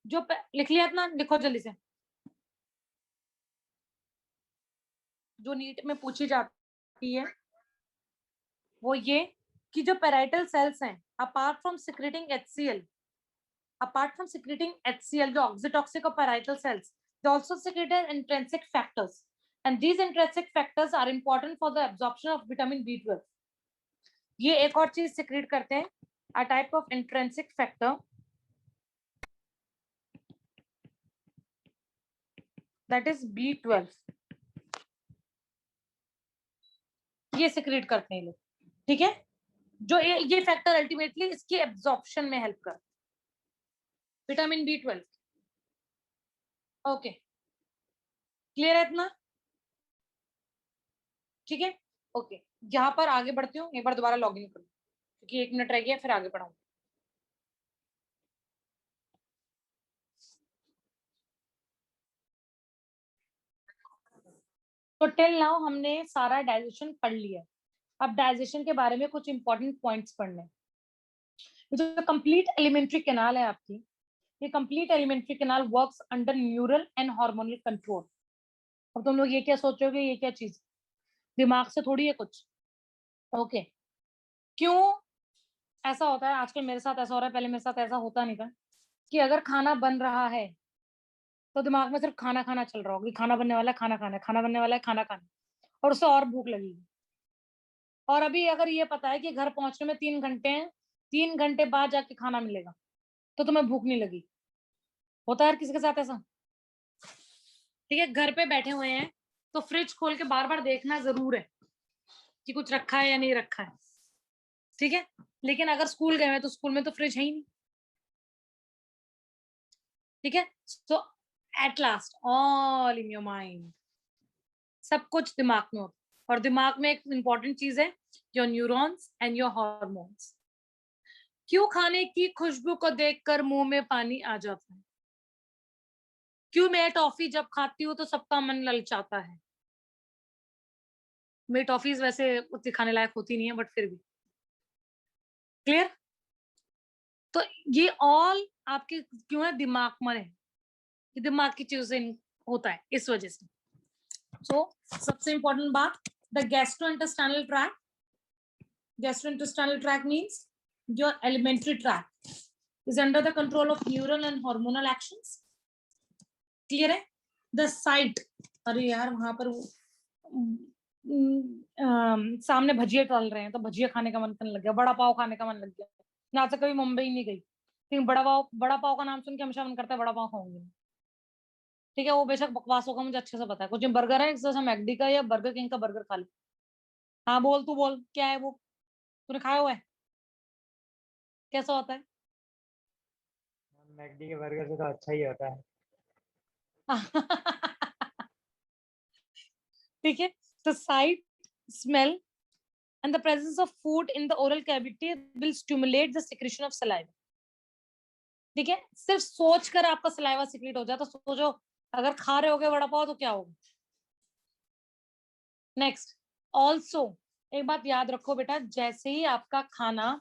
Speaker 1: जो लिख लिया इतना, लिखो जल्दी से। जो नीट में पूछी जाती है वो ये कि जो पैराइटल सेल्स हैं, अपार्ट फ्रॉम सिक्रेटिंग HCl, जो ऑक्सीटॉक्सिक और parietal cells, they also secrete intrinsic factors, and these intrinsic factors are important for the absorption of vitamin B12. ये एक और चीज सिक्रेट करते हैं, a type of intrinsic factor that is B12, ये सिक्रेट करते हैं लोग, ठीक है? जो ये फैक्टर अल्टीमेटली इसकी एब्जॉर्प्शन में हेल्प कर, विटामिन B12। ओके, क्लियर है इतना? ठीक है, ओके। यहाँ पर आगे बढ़ती हूँ, एक बार दोबारा लॉग इन करूँ क्योंकि 1 मिनट रह गया, फिर आगे बढ़ाऊँ। तो टिल नाउ हमने सारा डाइजेशन पढ़ लिया। अब डाइजेशन के बारे में कुछ इंपॉर्टेंट पॉइंट्स पढ़ने। जो कंप्लीट एलिमेंट्री कैनाल है आपकी, ये complete alimentary canal works under neural and hormonal control. अब तुम लोग ये क्या सोचोगे, ये क्या चीज, दिमाग से थोड़ी है कुछ। ओके, क्यों ऐसा होता है? आजकल मेरे साथ ऐसा हो रहा है, पहले मेरे साथ ऐसा होता नहीं था कि अगर खाना बन रहा है तो दिमाग में सिर्फ खाना खाना चल रहा होगा, खाना बनने वाला है, खाना खाना है, खाना बनने वाला है, खाना खाना, और उससे और भूख लगेगी। और अभी अगर ये पता है कि घर पहुंचने में 3 घंटे हैं, 3 घंटे बाद जाके खाना मिलेगा, तो तुम्हें भूख नहीं लगी। होता है हर किसी के साथ ऐसा, ठीक है? घर पे बैठे हुए हैं तो फ्रिज खोल के बार बार देखना जरूर है कि कुछ रखा है या नहीं रखा है, ठीक है? लेकिन अगर स्कूल गए हैं तो स्कूल में तो फ्रिज है ही नहीं, ठीक है? So at last all in your mind, सब कुछ दिमाग में होता है, और दिमाग में एक इंपॉर्टेंट चीज है, your neurons and your hormones. क्यों खाने की खुशबू को देखकर मुंह में पानी आ जाता है? क्यों मैं टॉफी जब खाती हूँ तो सबका मन ललचाता है? मेरी टॉफीज वैसे उतनी खाने लायक होती नहीं है, बट फिर भी क्लियर। तो ये ऑल आपके क्यों है? दिमाग में है, ये दिमाग की चीजें होता है इस वजह से। सो सबसे इंपॉर्टेंट बात, the gastrointestinal tract means your alimentary tract is under the control of neural and hormonal actions. Clear है? द साइट, अरे यार वहां पर सामने भजिया तल रहे हैं तो भजिया खाने का मन करने लग गया, बड़ा पाव खाने का मन लग गया। ना तो कभी मुंबई नहीं गई, लेकिन बड़ा पाव का नाम सुन के हमेशा मन करता है बड़ा पाव खाऊंगी। ठीक है, वो बेशक बकवास होगा, मुझे अच्छे से पता है। कुछ बर्गर है, जैसे मैकडी का या बर्गर किंग का बर्गर खा ले। हाँ बोल, तू बोल, क्या है वो, तूने खाया हुआ है, कैसा होता है?
Speaker 2: मैकडी के बर्गर से तो अच्छा ही होता है।
Speaker 1: ठीक है, तो site, smell and the presence of food in the oral cavity will stimulate the secretion of saliva. ठीक है, सिर्फ सोच कर आपका सलाइवा सिक्रेट हो जाए, तो सोचो अगर खा रहे होगे वड़ा पाव तो क्या होगा। नेक्स्ट, ऑल्सो एक बात याद रखो बेटा, जैसे ही आपका खाना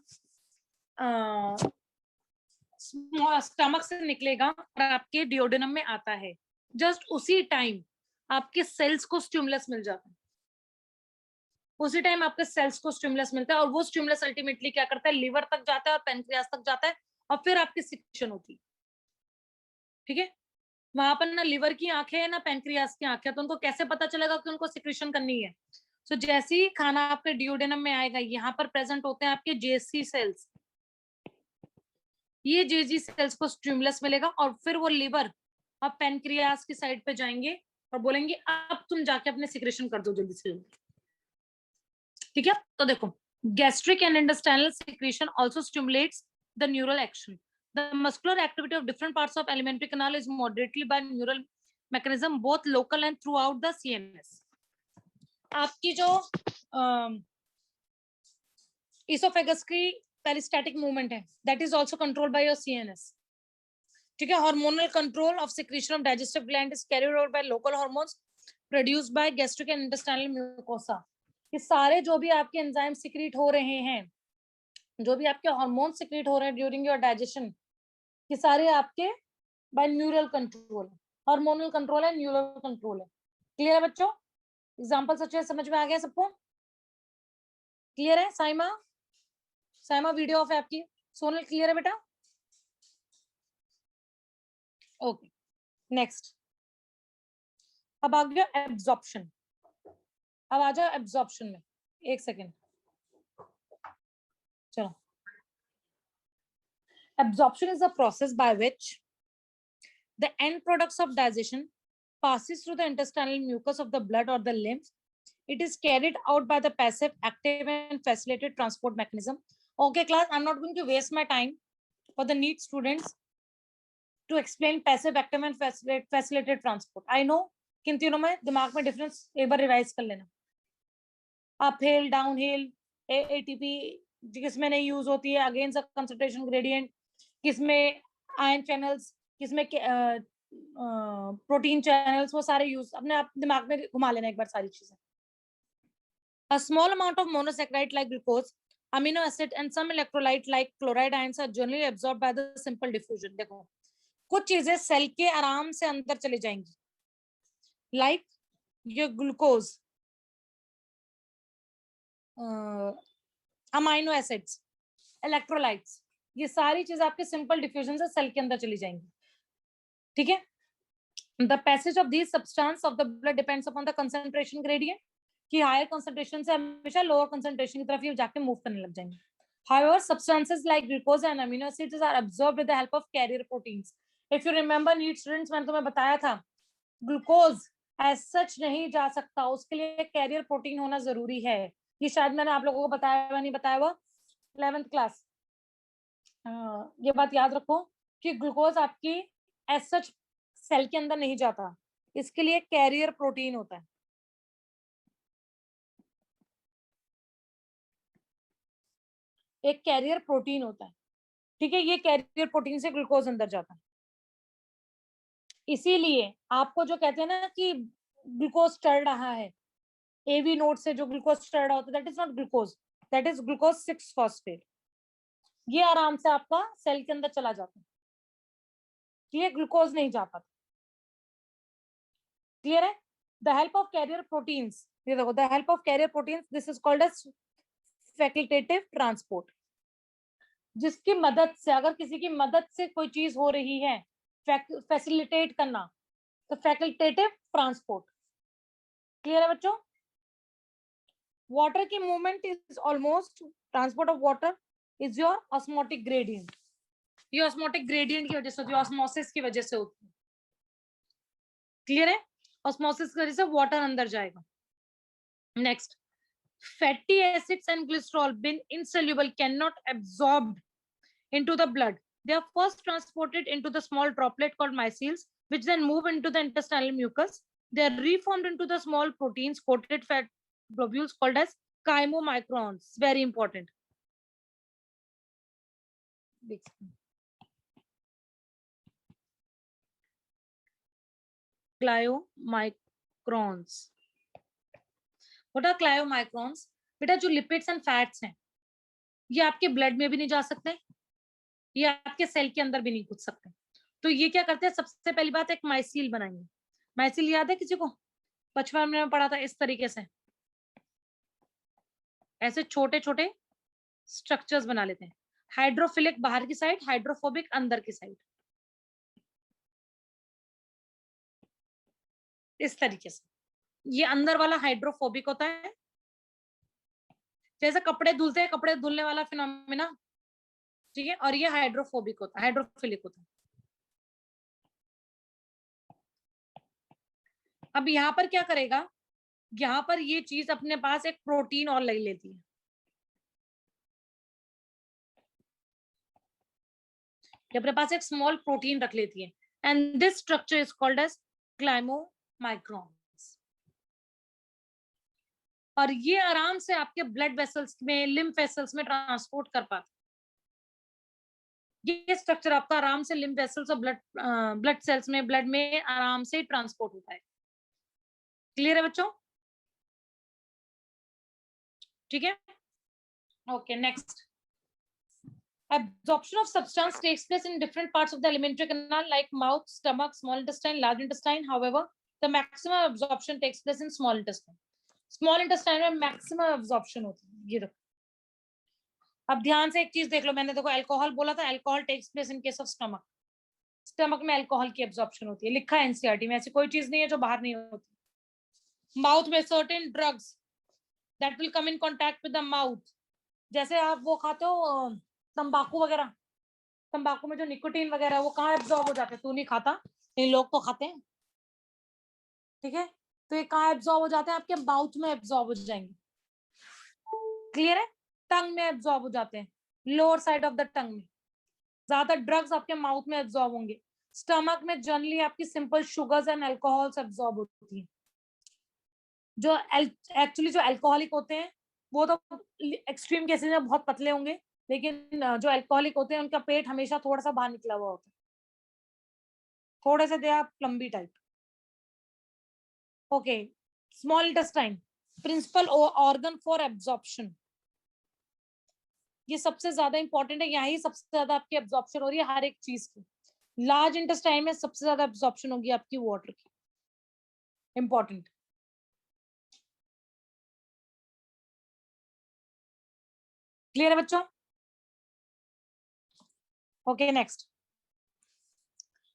Speaker 1: स्टमक से निकलेगा और आपके डिओडेनम में आता है, जस्ट उसी टाइम आपके सेल्स को स्टिमुलस मिल जाता है, उसी टाइम आपके सेल्स को स्टिमुलस मिलता है, और वो स्टिमुलस अल्टीमेटली क्या करता है, लिवर तक जाता है और पेनक्रियास तक जाता है, और फिर आपकी सिक्रेशन होती है। ठीक है, वहां पर ना लिवर की आंखें है ना पेनक्रियास की आंखें, तो उनको कैसे पता चलेगा कि उनको सिक्रेशन करनी है? सो जैसे ही खाना आपके डिओडेनम में आएगा, यहाँ पर प्रेजेंट होते हैं आपके जेसी सेल्स, ये जेजी सेल्स को स्टिमुलस मिलेगा, और फिर वो लिवर और पेनक्रियास की साइड पे जाएंगे और बोलेंगे अब तुम जाके अपने सिक्रेशन कर दो जल्दी से जल्दी। ठीक है, तो देखो, gastric and intestinal secretion also stimulates the neural action. The muscular activity of different parts of alimentary canal is moderated by neural mechanism, both local and throughout the CNS. आपकी जो esophagus की peristaltic movement है, that is also controlled by your CNS. ठीक है, hormonal control of secretion of digestive gland is carried out by local hormones produced by gastric and intestinal mucosa. ये सारे जो भी आपके एंजाइम सिक्रीट हो रहे हैं, जो भी आपके हार्मोन सिक्रीट हो रहे हैं ड्यूरिंग योर डाइजेशन, ये सारे आपके बाय न्यूरल कंट्रोल है, हार्मोनल कंट्रोल है, न्यूरल कंट्रोल है। क्लियर है बच्चों? एग्जांपल अच्छे से समझ में आ गया सबको? क्लियर है? साइमा, साइमा वीडियो ऑफ है आपकी। सोनल क्लियर है बेटा? ओके, नेक्स्ट, अब आ गया एब्जॉर्प्शन। अब आ जाओ एब्जॉर्प्शन में, एक सेकेंड, चलो। Absorption is a process by which the end products of digestion passes through the intestinal mucus of the blood or the lymph. It is carried out by the passive, active, and facilitated transport mechanism. Okay, class, I'm not going to waste my time for the NEET students to explain passive, active, and facilitated transport. I know किन तीनों में दिमाग में डिफरेंस एक बार रिवाइज कर लेना। अपहिल, डाउनहिल, ATP किसमें नहीं यूज होती है, अगेंस्ट द कंसंट्रेशन ग्रेडियंट, किसमें आयन चैनल्स, किसमें प्रोटीन चैनल्स, वो सारे यूज अपने आप दिमाग में घुमा लेना एक बार सारी चीजें। A small amount of monosaccharide like glucose, amino acid and some electrolyte like chloride ions are generally absorbed by the simple diffusion. देखो, कुछ चीजें सेल के आराम से अंदर चली जाएंगी, लाइक ये ग्लूकोज, अमाइनो एसिड्स, इलेक्ट्रोलाइट्स, ये सारी चीज आपके सिंपल डिफ्यूजन से सेल के अंदर चली जाएंगी। ठीक है, the passage of these substance of the blood depends upon the concentration gradient, कि हायर कंसंट्रेशन से हमेशा लोअर कंसंट्रेशन की तरफ ये जाके मूव करने लग जाएंगे। However, substances like glucose and amino acids are absorbed with the help of carrier proteins. If you remember, NEET students, मैंने तुम्हें बताया था ग्लूकोज as such नहीं जा सकता, उसके लिए कैरियर प्रोटीन होना जरूरी है। ये शायद मैंने आप लोगों को बताया हुआ नहीं बताया हुआ 11th क्लास। ये बात याद रखो कि ग्लूकोज आपकी as such सेल के अंदर नहीं जाता, इसके लिए कैरियर प्रोटीन होता है। एक कैरियर प्रोटीन होता है, ठीक है, ये कैरियर प्रोटीन से ग्लूकोज अंदर जाता है। इसीलिए आपको जो कहते हैं ना कि ग्लूकोज चढ़ रहा है, एवी नोट से जो ग्लूकोज चढ़ रहा होता है, that is not glucose, that is glucose six phosphate. ये आराम से आपका सेल के अंदर चला जाता है, ये ग्लूकोज नहीं जा पाता। क्लियर है? The help of carrier proteins, ये देखो, the help of carrier proteins, this is called as facultative transport, जिसकी मदद से, अगर किसी की मदद से कोई चीज हो रही है, फैसिलिटेट करना, तो फैकल्टेटिव ट्रांसपोर्ट। क्लियर है बच्चों? वाटर की movement is almost, transport of water is your osmotic gradient, ये ऑस्मोटिक ग्रेडियंट की वजह से होती है, ऑस्मोसिस की वजह से होती है। क्लियर है? ऑस्मोसिस करने से वाटर अंदर जाएगा. Next, fatty acids and glycerol being insoluble cannot absorb into the blood. They are first transported into the small droplet called micelles, which then move into the intestinal mucus. They are reformed into the small proteins coated fat globules called as chymomicrons. Very important. Chylomicrons. What are chylomicrons? बेटा जो लिपिड्स एंड फैट्स हैं ये आपके ब्लड में भी नहीं जा सकते, ये आपके सेल के अंदर भी नहीं घुस सकते. तो ये क्या करते हैं, सबसे पहली बात एक माइसील बनाएंगे. माइसील याद है किसी को? बचपन में पढ़ा था. इस तरीके से ऐसे छोटे छोटे स्ट्रक्चर्स बना लेते हैं. हाइड्रोफिलिक बाहर की साइड, हाइड्रोफोबिक अंदर की साइड. इस तरीके से ये अंदर वाला हाइड्रोफोबिक होता है, जैसे कपड़े धुलते हैं, कपड़े धुलने वाला फिनोमिना, ठीक है. और ये हाइड्रोफोबिक होता है, हाइड्रोफिलिक होता है. अब यहाँ पर क्या करेगा, यहाँ पर ये चीज अपने पास एक प्रोटीन और ले लेती है. ये अपने पास एक स्मॉल प्रोटीन रख लेती है. And this structure is called as chylomicrons. और ये आराम से आपके ब्लड वेसल्स में, लिम्फ वेसल्स में ट्रांसपोर्ट कर पाते. ये स्ट्रक्चर आपका आराम से लिम्फ वेसल्स और ब्लड सेल्स में, ब्लड में आराम से ट्रांसपोर्ट होता है. क्लियर है बच्चों? ठीक है. Okay, next. Absorption of substance takes place in different parts of the alimentary canal like mouth, stomach, small intestine, large intestine. However, the maximum absorption takes place in small intestine. Small intestine में maximum absorption होती है. ये देखो, अब ध्यान से एक चीज देख लो. मैंने देखो अल्कोहल बोला था, alcohol takes place in case of stomach. Stomach में अल्कोहल की एब्जॉर्प्शन होती है, लिखा है एनसीईआरटी में. ऐसी कोई चीज नहीं है जो बाहर नहीं होती. माउथ में certain drugs that will come in contact with the mouth. जैसे आप वो खाते हो तंबाकू वगैरह, तंबाकू में जो निकोटीन वगैरह वो कहाँ एब्जॉर्ब हो जाते हैं? तू नहीं खाता, इन लोग तो खाते हैं, ठीक है. तो ये कहाँ एब्जॉर्ब हो जाते हैं? आपके माउथ में एब्जॉर्ब हो जाएंगे. क्लियर है? टंग में एब्जॉर्ब हो जाते हैं, lower side of the tongue में. ज्यादा ड्रग्स आपके माउथ में एब्जॉर्ब होंगे. स्टमक में जनरली आपकी simple sugars and alcohols absorb होती है. जो एक्चुअली जो अल्कोहलिक होते हैं वो तो एक्सट्रीम केसेस में बहुत पतले होंगे, लेकिन जो अल्कोहलिक होते हैं उनका पेट हमेशा थोड़ा सा बाहर निकला हुआ होता है, थोड़े से दे आप plumpy type. Okay. Small intestine principal organ for absorption. ये सबसे ज्यादा इंपॉर्टेंट है. यहाँ ही सबसे ज्यादा आपकी एब्जॉर्प्शन हो रही है हर एक चीज की. लार्ज इंटेस्टाइन में सबसे ज्यादा एब्जॉर्प्शन होगी आपकी वाटर की. इंपॉर्टेंट. क्लियर है बच्चों? Okay, next.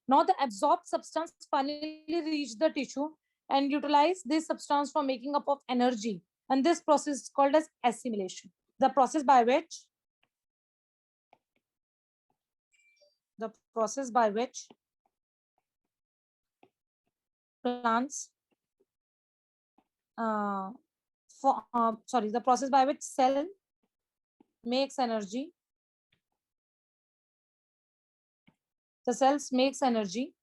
Speaker 1: Now the absorbed substance finally reach the tissue and utilize this substance for making up of energy, and this process is called as assimilation. The process by which plants the process by which cell makes energy. The cells makes energy.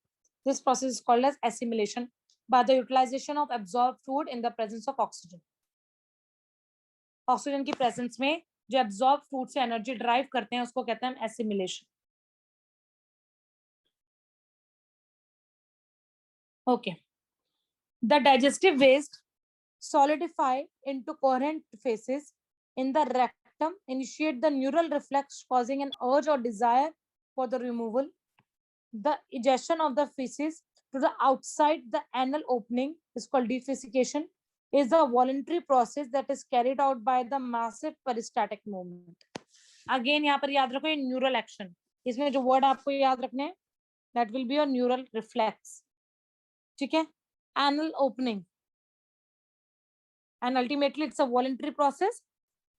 Speaker 1: This process is called as assimilation by the utilization of absorbed food in the presence of oxygen. Oxygen की प्रेजेंस में जो एब्जॉर्ब फूड से एनर्जी ड्राइव करते हैं उसको कहते हैं assimilation. Okay. The digestive waste solidify into coherent phases in the rectum, initiate the neural reflex causing an urge or desire for the removal. The ejection of the feces to the outside the anal opening is called defecation. Is a voluntary process that is carried out by the massive peristaltic movement. Again यहाँ पर याद रखो ये न्यूरल एक्शन. इसमें जो वर्ड आपको याद रखने हैं that will be a neural reflex. ठीक है? Anal opening. And ultimately it's a voluntary process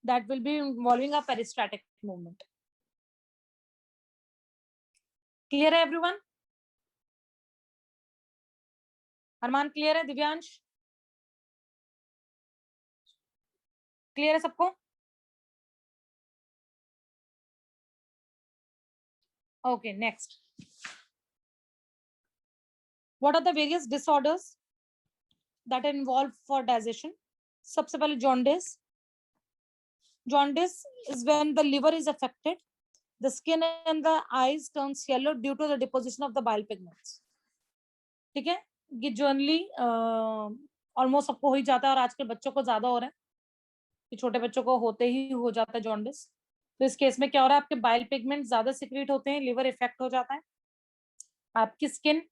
Speaker 1: that will be involving a peristaltic movement. Clear everyone? Armaan clear है? दिव्यांश क्लियर है सबको? Okay, next. What are the various disorders that are involved for digestion? सबसे पहले jaundice. Jaundice is when the liver is affected. The skin and the eyes turns yellow due to the deposition of the bile pigments. ठीक है, ये जनरली ऑलमोस्ट सबको हो ही जाता है और आजकल बच्चों को ज्यादा हो रहा है कि छोटे बच्चों को होते ही हो जाता है जॉन्डिस। तो इस केस में क्या हो रहा है, आपके बाइल पिगमेंट ज्यादा सिक्रीट होते हैं, लिवर इफेक्ट हो जाता है, आपकी स्किन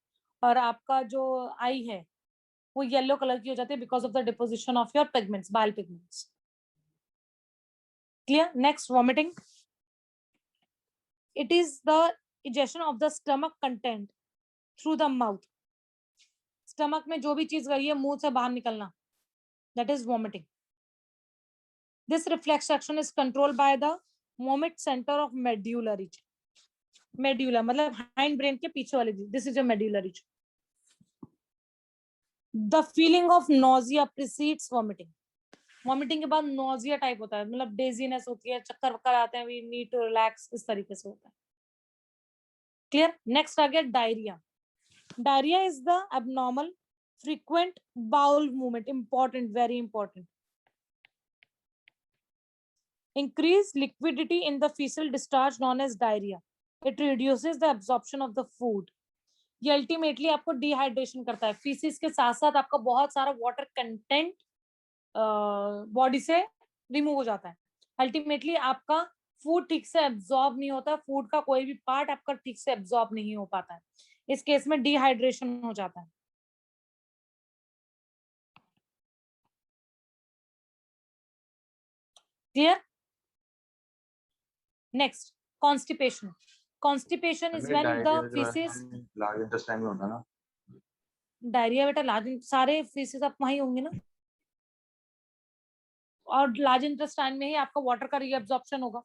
Speaker 1: और आपका जो आई है वो येलो कलर की हो जाती है because of the deposition of your pigments, bile pigments. Clear? Next, vomiting. It is the egestion of the stomach content through the mouth. Stomach में जो भी चीज गई है मुंह से बाहर निकलना, that is vomiting. This reflex action is controlled by the vomit centre of medulla region. Medulla मतलब हाइंड ब्रेन के पीछे वाली, this is your medulla region. The feeling of nausea precedes vomiting. Vomiting के बाद नोजिया टाइप होता है, मतलब डेजीनेस होती है, चक्कर वक्कर आते हैं, वी नीड टू रिलैक्स, इस तरीके से होता है। क्लियर? नेक्स्ट आ गया diarrhoea. Diarrhoea is the abnormal frequent bowel movement, important, very important. Increased liquidity in the fecal discharge known as diarrhea. It reduces the absorption of the food. ये अल्टीमेटली आपको डिहाइड्रेशन करता है। फीसिस के साथ साथ आपका बहुत सारा वाटर कंटेंट बॉडी से रिमूव हो जाता है। अल्टीमेटली आपका फूड ठीक से एब्जॉर्ब नहीं होता, फूड का कोई भी पार्ट आपका ठीक से एब्जॉर्ब नहीं हो पाता है। इस केस में डिहाइड्रेशन हो जाता है। Clear? Next, constipation. Constipation is when the feces,
Speaker 4: large intestine में होता है ना।
Speaker 1: डायरिया बेटा लार्ज, सारे फीसेस आप वहीं होंगे ना, और लार्ज इंटेस्टाइन में ही आपका वाटर का रीअब्जॉर्प्शन होगा।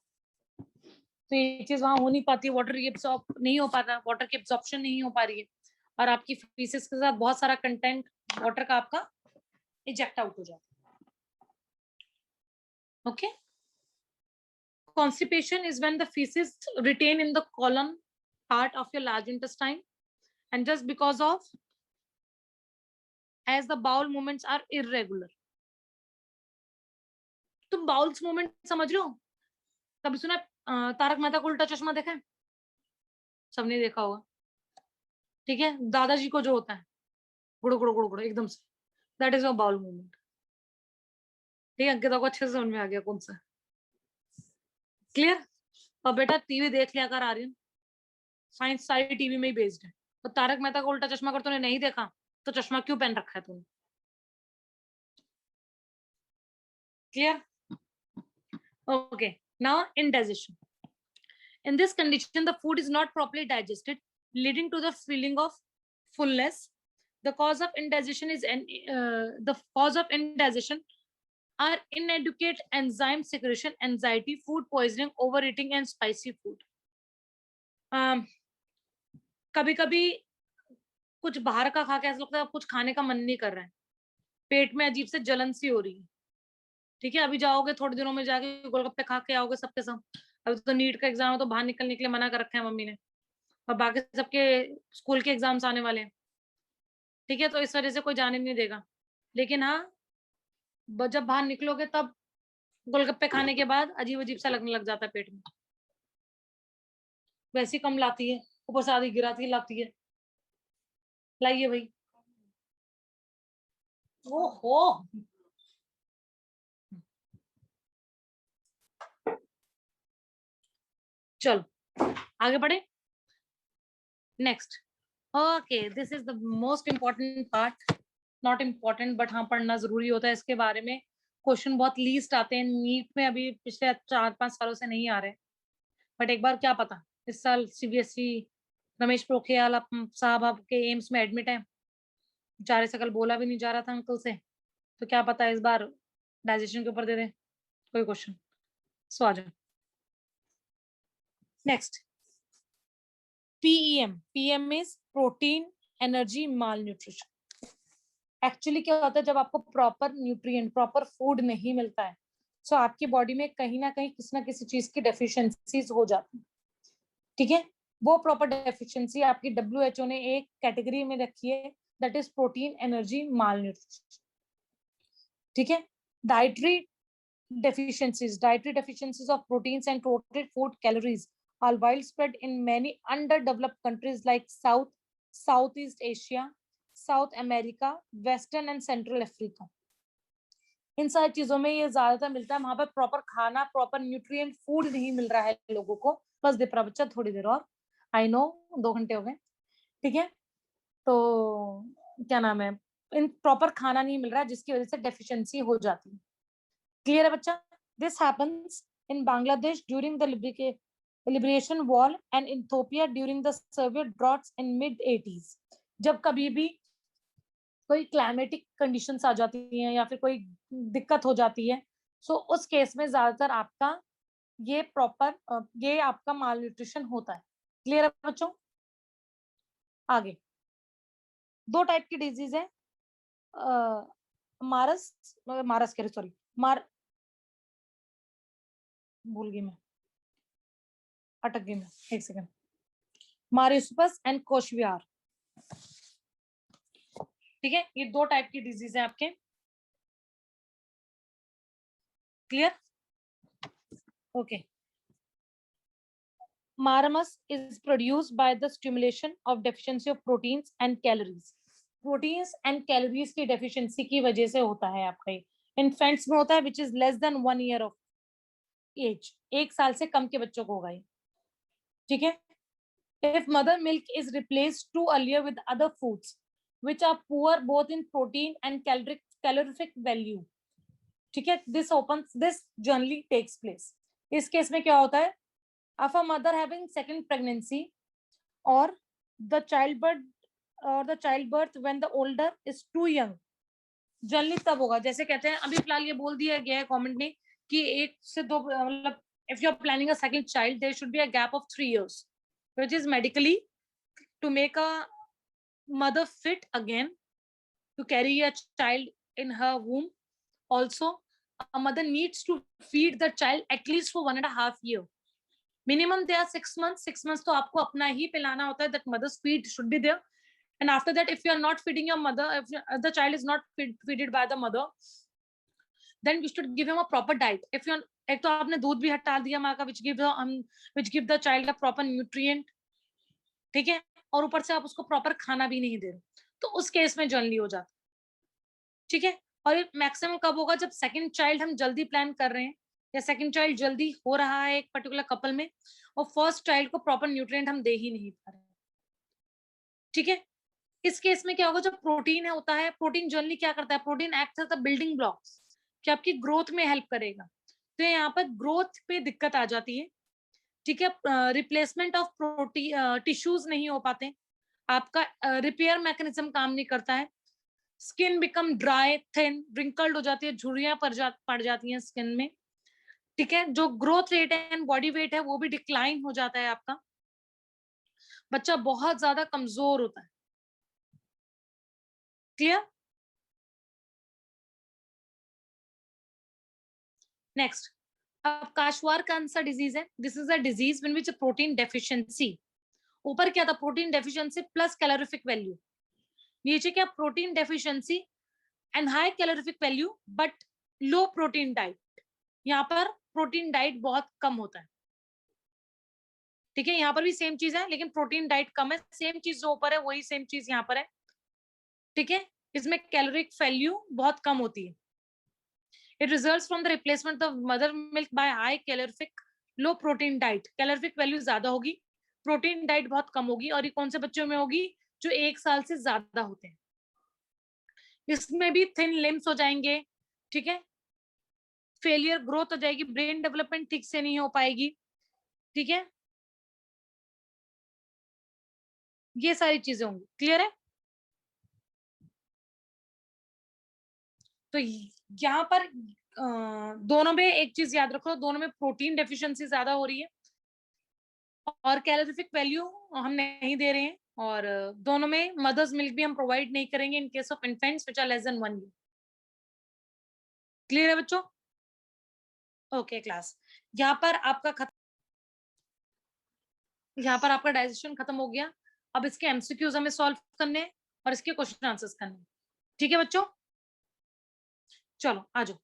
Speaker 1: तो ये चीज वहां हो नहीं पाती, वाटर रीअब्सॉर्ब नहीं हो पाता, वाटर की एब्जॉर्प्शन नहीं हो पा रही है, और आपकी फीसेस के साथ बहुत सारा कंटेंट वाटर का आपका इजेक्ट आउट हो जाता है। Okay? Constipation is when the feces retain in the colon part of your large intestine, and just because of as the bowel movements are irregular. तुम बाउल्स मूवमेंट समझ रहे हो? कभी सुना तारक मेहता का उल्टा चश्मा देखा है? सबने देखा होगा, ठीक है? दादाजी को जो होता है गुड़ गुड़ गुड़ गुड़ एकदम से, that is your bowel movement. ठीक है, अंकिता को अच्छे से समझ में आ गया कौन सा। क्लियर? और बेटा टीवी देख लिया कर, आर्यन, साइंस सारी टीवी में ही बेस्ड है। तो तारक मेहता का उल्टा चश्मा अगर तूने नहीं देखा तो चश्मा क्यों पहन रखा है तूने? Clear? Okay, now indigestion. In this condition the food is not properly digested, leading to the feeling of fullness. The cause of indigestion is are inadequate enzyme secretion, anxiety, food poisoning, overeating and spicy food. कभी कभी कुछ बाहर का खा के ऐसा लगता है कुछ खाने का मन नहीं कर रहा है, पेट में अजीब से जलन सी हो रही है, ठीक है? अभी जाओगे थोड़े दिनों में जाके गोलगप्पे खा के आओगे सबके सब। अभी तो नीट का एग्जाम है तो बाहर निकलने के लिए मना कर रखा है मम्मी ने, और बाकी सबके स्कूल के एग्जाम्स आने वाले हैं, ठीक है? तो इस वजह से कोई जाने नहीं देगा। लेकिन हाँ, जब बाहर निकलोगे तब गोलगप्पे खाने के बाद अजीब अजीब सा लगने लग जाता है पेट में, वैसी कम लाती है, ऊपर से आधी गिराती लाती है। लाइए भाई। ओहो, चलो आगे बढ़े। Next, okay, this is the most important part, not important but हाँ पढ़ना जरूरी होता है इसके बारे में। क्वेश्चन बहुत लीस्ट आते हैं नीट में, अभी पिछले 4-5 सालों से नहीं आ रहे, बट एक बार क्या पता, इस साल सीबीएसई रमेश पोखरियाल साहब आपके एम्स में एडमिट है, बेचारे से कल बोला भी नहीं जा रहा था अंकल से, तो क्या पता इस बार डाइजेशन के ऊपर दे दे कोई क्वेश्चन। सो आ जाओ। Next, PEM. PM is protein energy malnutrition. Actually क्या होता है, जब आपको प्रॉपर न्यूट्रिएंट, प्रॉपर फूड नहीं मिलता है, सो आपकी बॉडी में कहीं ना कहीं किसी ना किसी चीज की डेफिशिएंसीज हो जाती है, ठीक है। वो प्रॉपर डेफिशिएंसी आपकी WHO ने एक कैटेगरी में रखी है, that is protein energy malnutrition, ठीक है। Dietary deficiencies of proteins and total food calories are widespread in many underdeveloped countries like Southeast Asia, South America, Western and Central Africa. इन सारी चीजों में ये ज्यादातर मिलता है, वहां पर प्रॉपर खाना, प्रॉपर न्यूट्रिएंट फूड नहीं मिल रहा है लोगों को। बस दे बच्चा थोड़ी देर और, आई नो 2 घंटे हो गए, ठीक है। तो क्या नाम है, इन प्रॉपर खाना नहीं मिल रहा है जिसकी वजह से डेफिशिएंसी हो जाती है। क्लियर है बच्चा? This happens in Bangladesh during the liberation war and in Ethiopia during the severe droughts in mid-80s. जब कभी भी कोई क्लाइमेटिक कंडीशंस आ जाती हैं या फिर कोई दिक्कत हो जाती है, सो उस केस में ज्यादातर आपका ये आपका माल न्यूट्रिशन होता है। क्लियर है बच्चों? आगे 2 टाइप की डिजीज है, मारस कह रही, सॉरी भूल गई मैं, अटक गई मैं, 1 सेकंड। मारिस्पस एंड कोशवियार, ठीक है। ये 2 टाइप की डिजीज है आपके। Clear? Okay. Marasmus is produced by the stimulation of deficiency of proteins and calories. Proteins and calories की डेफिशिएंसी की वजह से होता है आपका। इन्फेंट्स में होता है which is less than 1 year of age, 1 साल से कम के बच्चों को होगा ये, ठीक है। If mother milk is replaced too earlier with other foods which are poor both in protein and calorific value, ठीक है, this generally takes place. इस केस में क्या होता है, if a mother having second pregnancy or the childbirth when the older is too young, generally तब होगा। जैसे कहते हैं अभी फिलहाल ये बोल दिया गया है गवर्नमेंट ने कि 1 से 2 मतलब if you are planning a second child there should be a gap of 3 years, which is medically to make a mother fit again to carry a child in her womb. Also a mother needs to feed the child at least for 1.5 years. Minimum they are 6 months. 6 months तो आपको अपना ही पिलाना होता है, that mother's feed should be there. And after that, if you are not feeding your mother, if the child is not feeded by the mother, then we should give him a proper diet. If you एक तो आपने दूध भी हटा दिया माँ का, which give the child a proper nutrient, ठीक है, और ऊपर से आप उसको प्रॉपर खाना भी नहीं दे रहे, तो उस केस में जनरली हो जाता, ठीक है। और ये मैक्सिमम कब होगा, जब सेकंड चाइल्ड हम जल्दी प्लान कर रहे हैं या सेकंड चाइल्ड जल्दी हो रहा है एक पर्टिकुलर कपल में, और फर्स्ट चाइल्ड को प्रॉपर न्यूट्रिएंट हम दे ही नहीं पा रहे, ठीक है। इस केस में क्या होगा, जब प्रोटीन होता है, प्रोटीन जनरली क्या करता है, protein act as the building blocks कि आपकी ग्रोथ में हेल्प करेगा, तो यहाँ पर ग्रोथ पे दिक्कत आ जाती है, ठीक है। रिप्लेसमेंट ऑफ प्रोटीन टिश्यूज नहीं हो पाते, आपका रिपेयर मैकेनिज्म काम नहीं करता है, skin become dry, thin, wrinkled हो जाती है, झुर्रियां पड़ जाती हैं स्किन में, ठीक है। जो growth rate and body weight है वो भी डिक्लाइन हो जाता है आपका, बच्चा बहुत ज्यादा कमजोर होता है। क्लियर? नेक्स्ट, अब काशवार कौन सा डिजीज है, this is a disease in which protein deficiency, ऊपर क्या था, protein deficiency plus calorific value, नीचे क्या, protein deficiency and high calorific value but low protein diet, यहाँ पर प्रोटीन डाइट बहुत कम होता है, ठीक है। यहाँ पर भी सेम चीज है लेकिन प्रोटीन डाइट कम है, सेम चीज जो ऊपर है वही सेम चीज यहाँ पर है, ठीक है। इसमें कैलोरिक वैल्यू बहुत कम होती है। It results from the replacement of mother milk by high calorific low protein diet. Calorific value ज्यादा होगी, प्रोटीन डाइट बहुत कम होगी, और ये कौन से बच्चों में होगी, जो 1 साल से ज्यादा होते हैं। इसमें भी थिन लिम्स हो जाएंगे, ठीक है, फेलियर ग्रोथ हो जाएगी, ब्रेन डेवलपमेंट ठीक से नहीं हो पाएगी, ठीक है, ये सारी चीजें होंगी। क्लियर है? तो यहाँ पर दोनों में एक चीज याद रखो, दोनों में प्रोटीन डेफिशिएंसी ज्यादा हो रही है और कैलोरीफिक वैल्यू हम नहीं दे रहे हैं, और दोनों में मदर्स मिल्क भी हम प्रोवाइड नहीं करेंगे in case of infants which are less than 1 year. Clear है बच्चों? ओके क्लास, यहाँ पर आपका डाइजेशन खत्म हो गया। अब इसके एमसीक्यूज हमें सॉल्व करने हैं और इसके क्वेश्चन आंसर्स करने हैं। ठीक है बच्चों, चलो आ जाओ।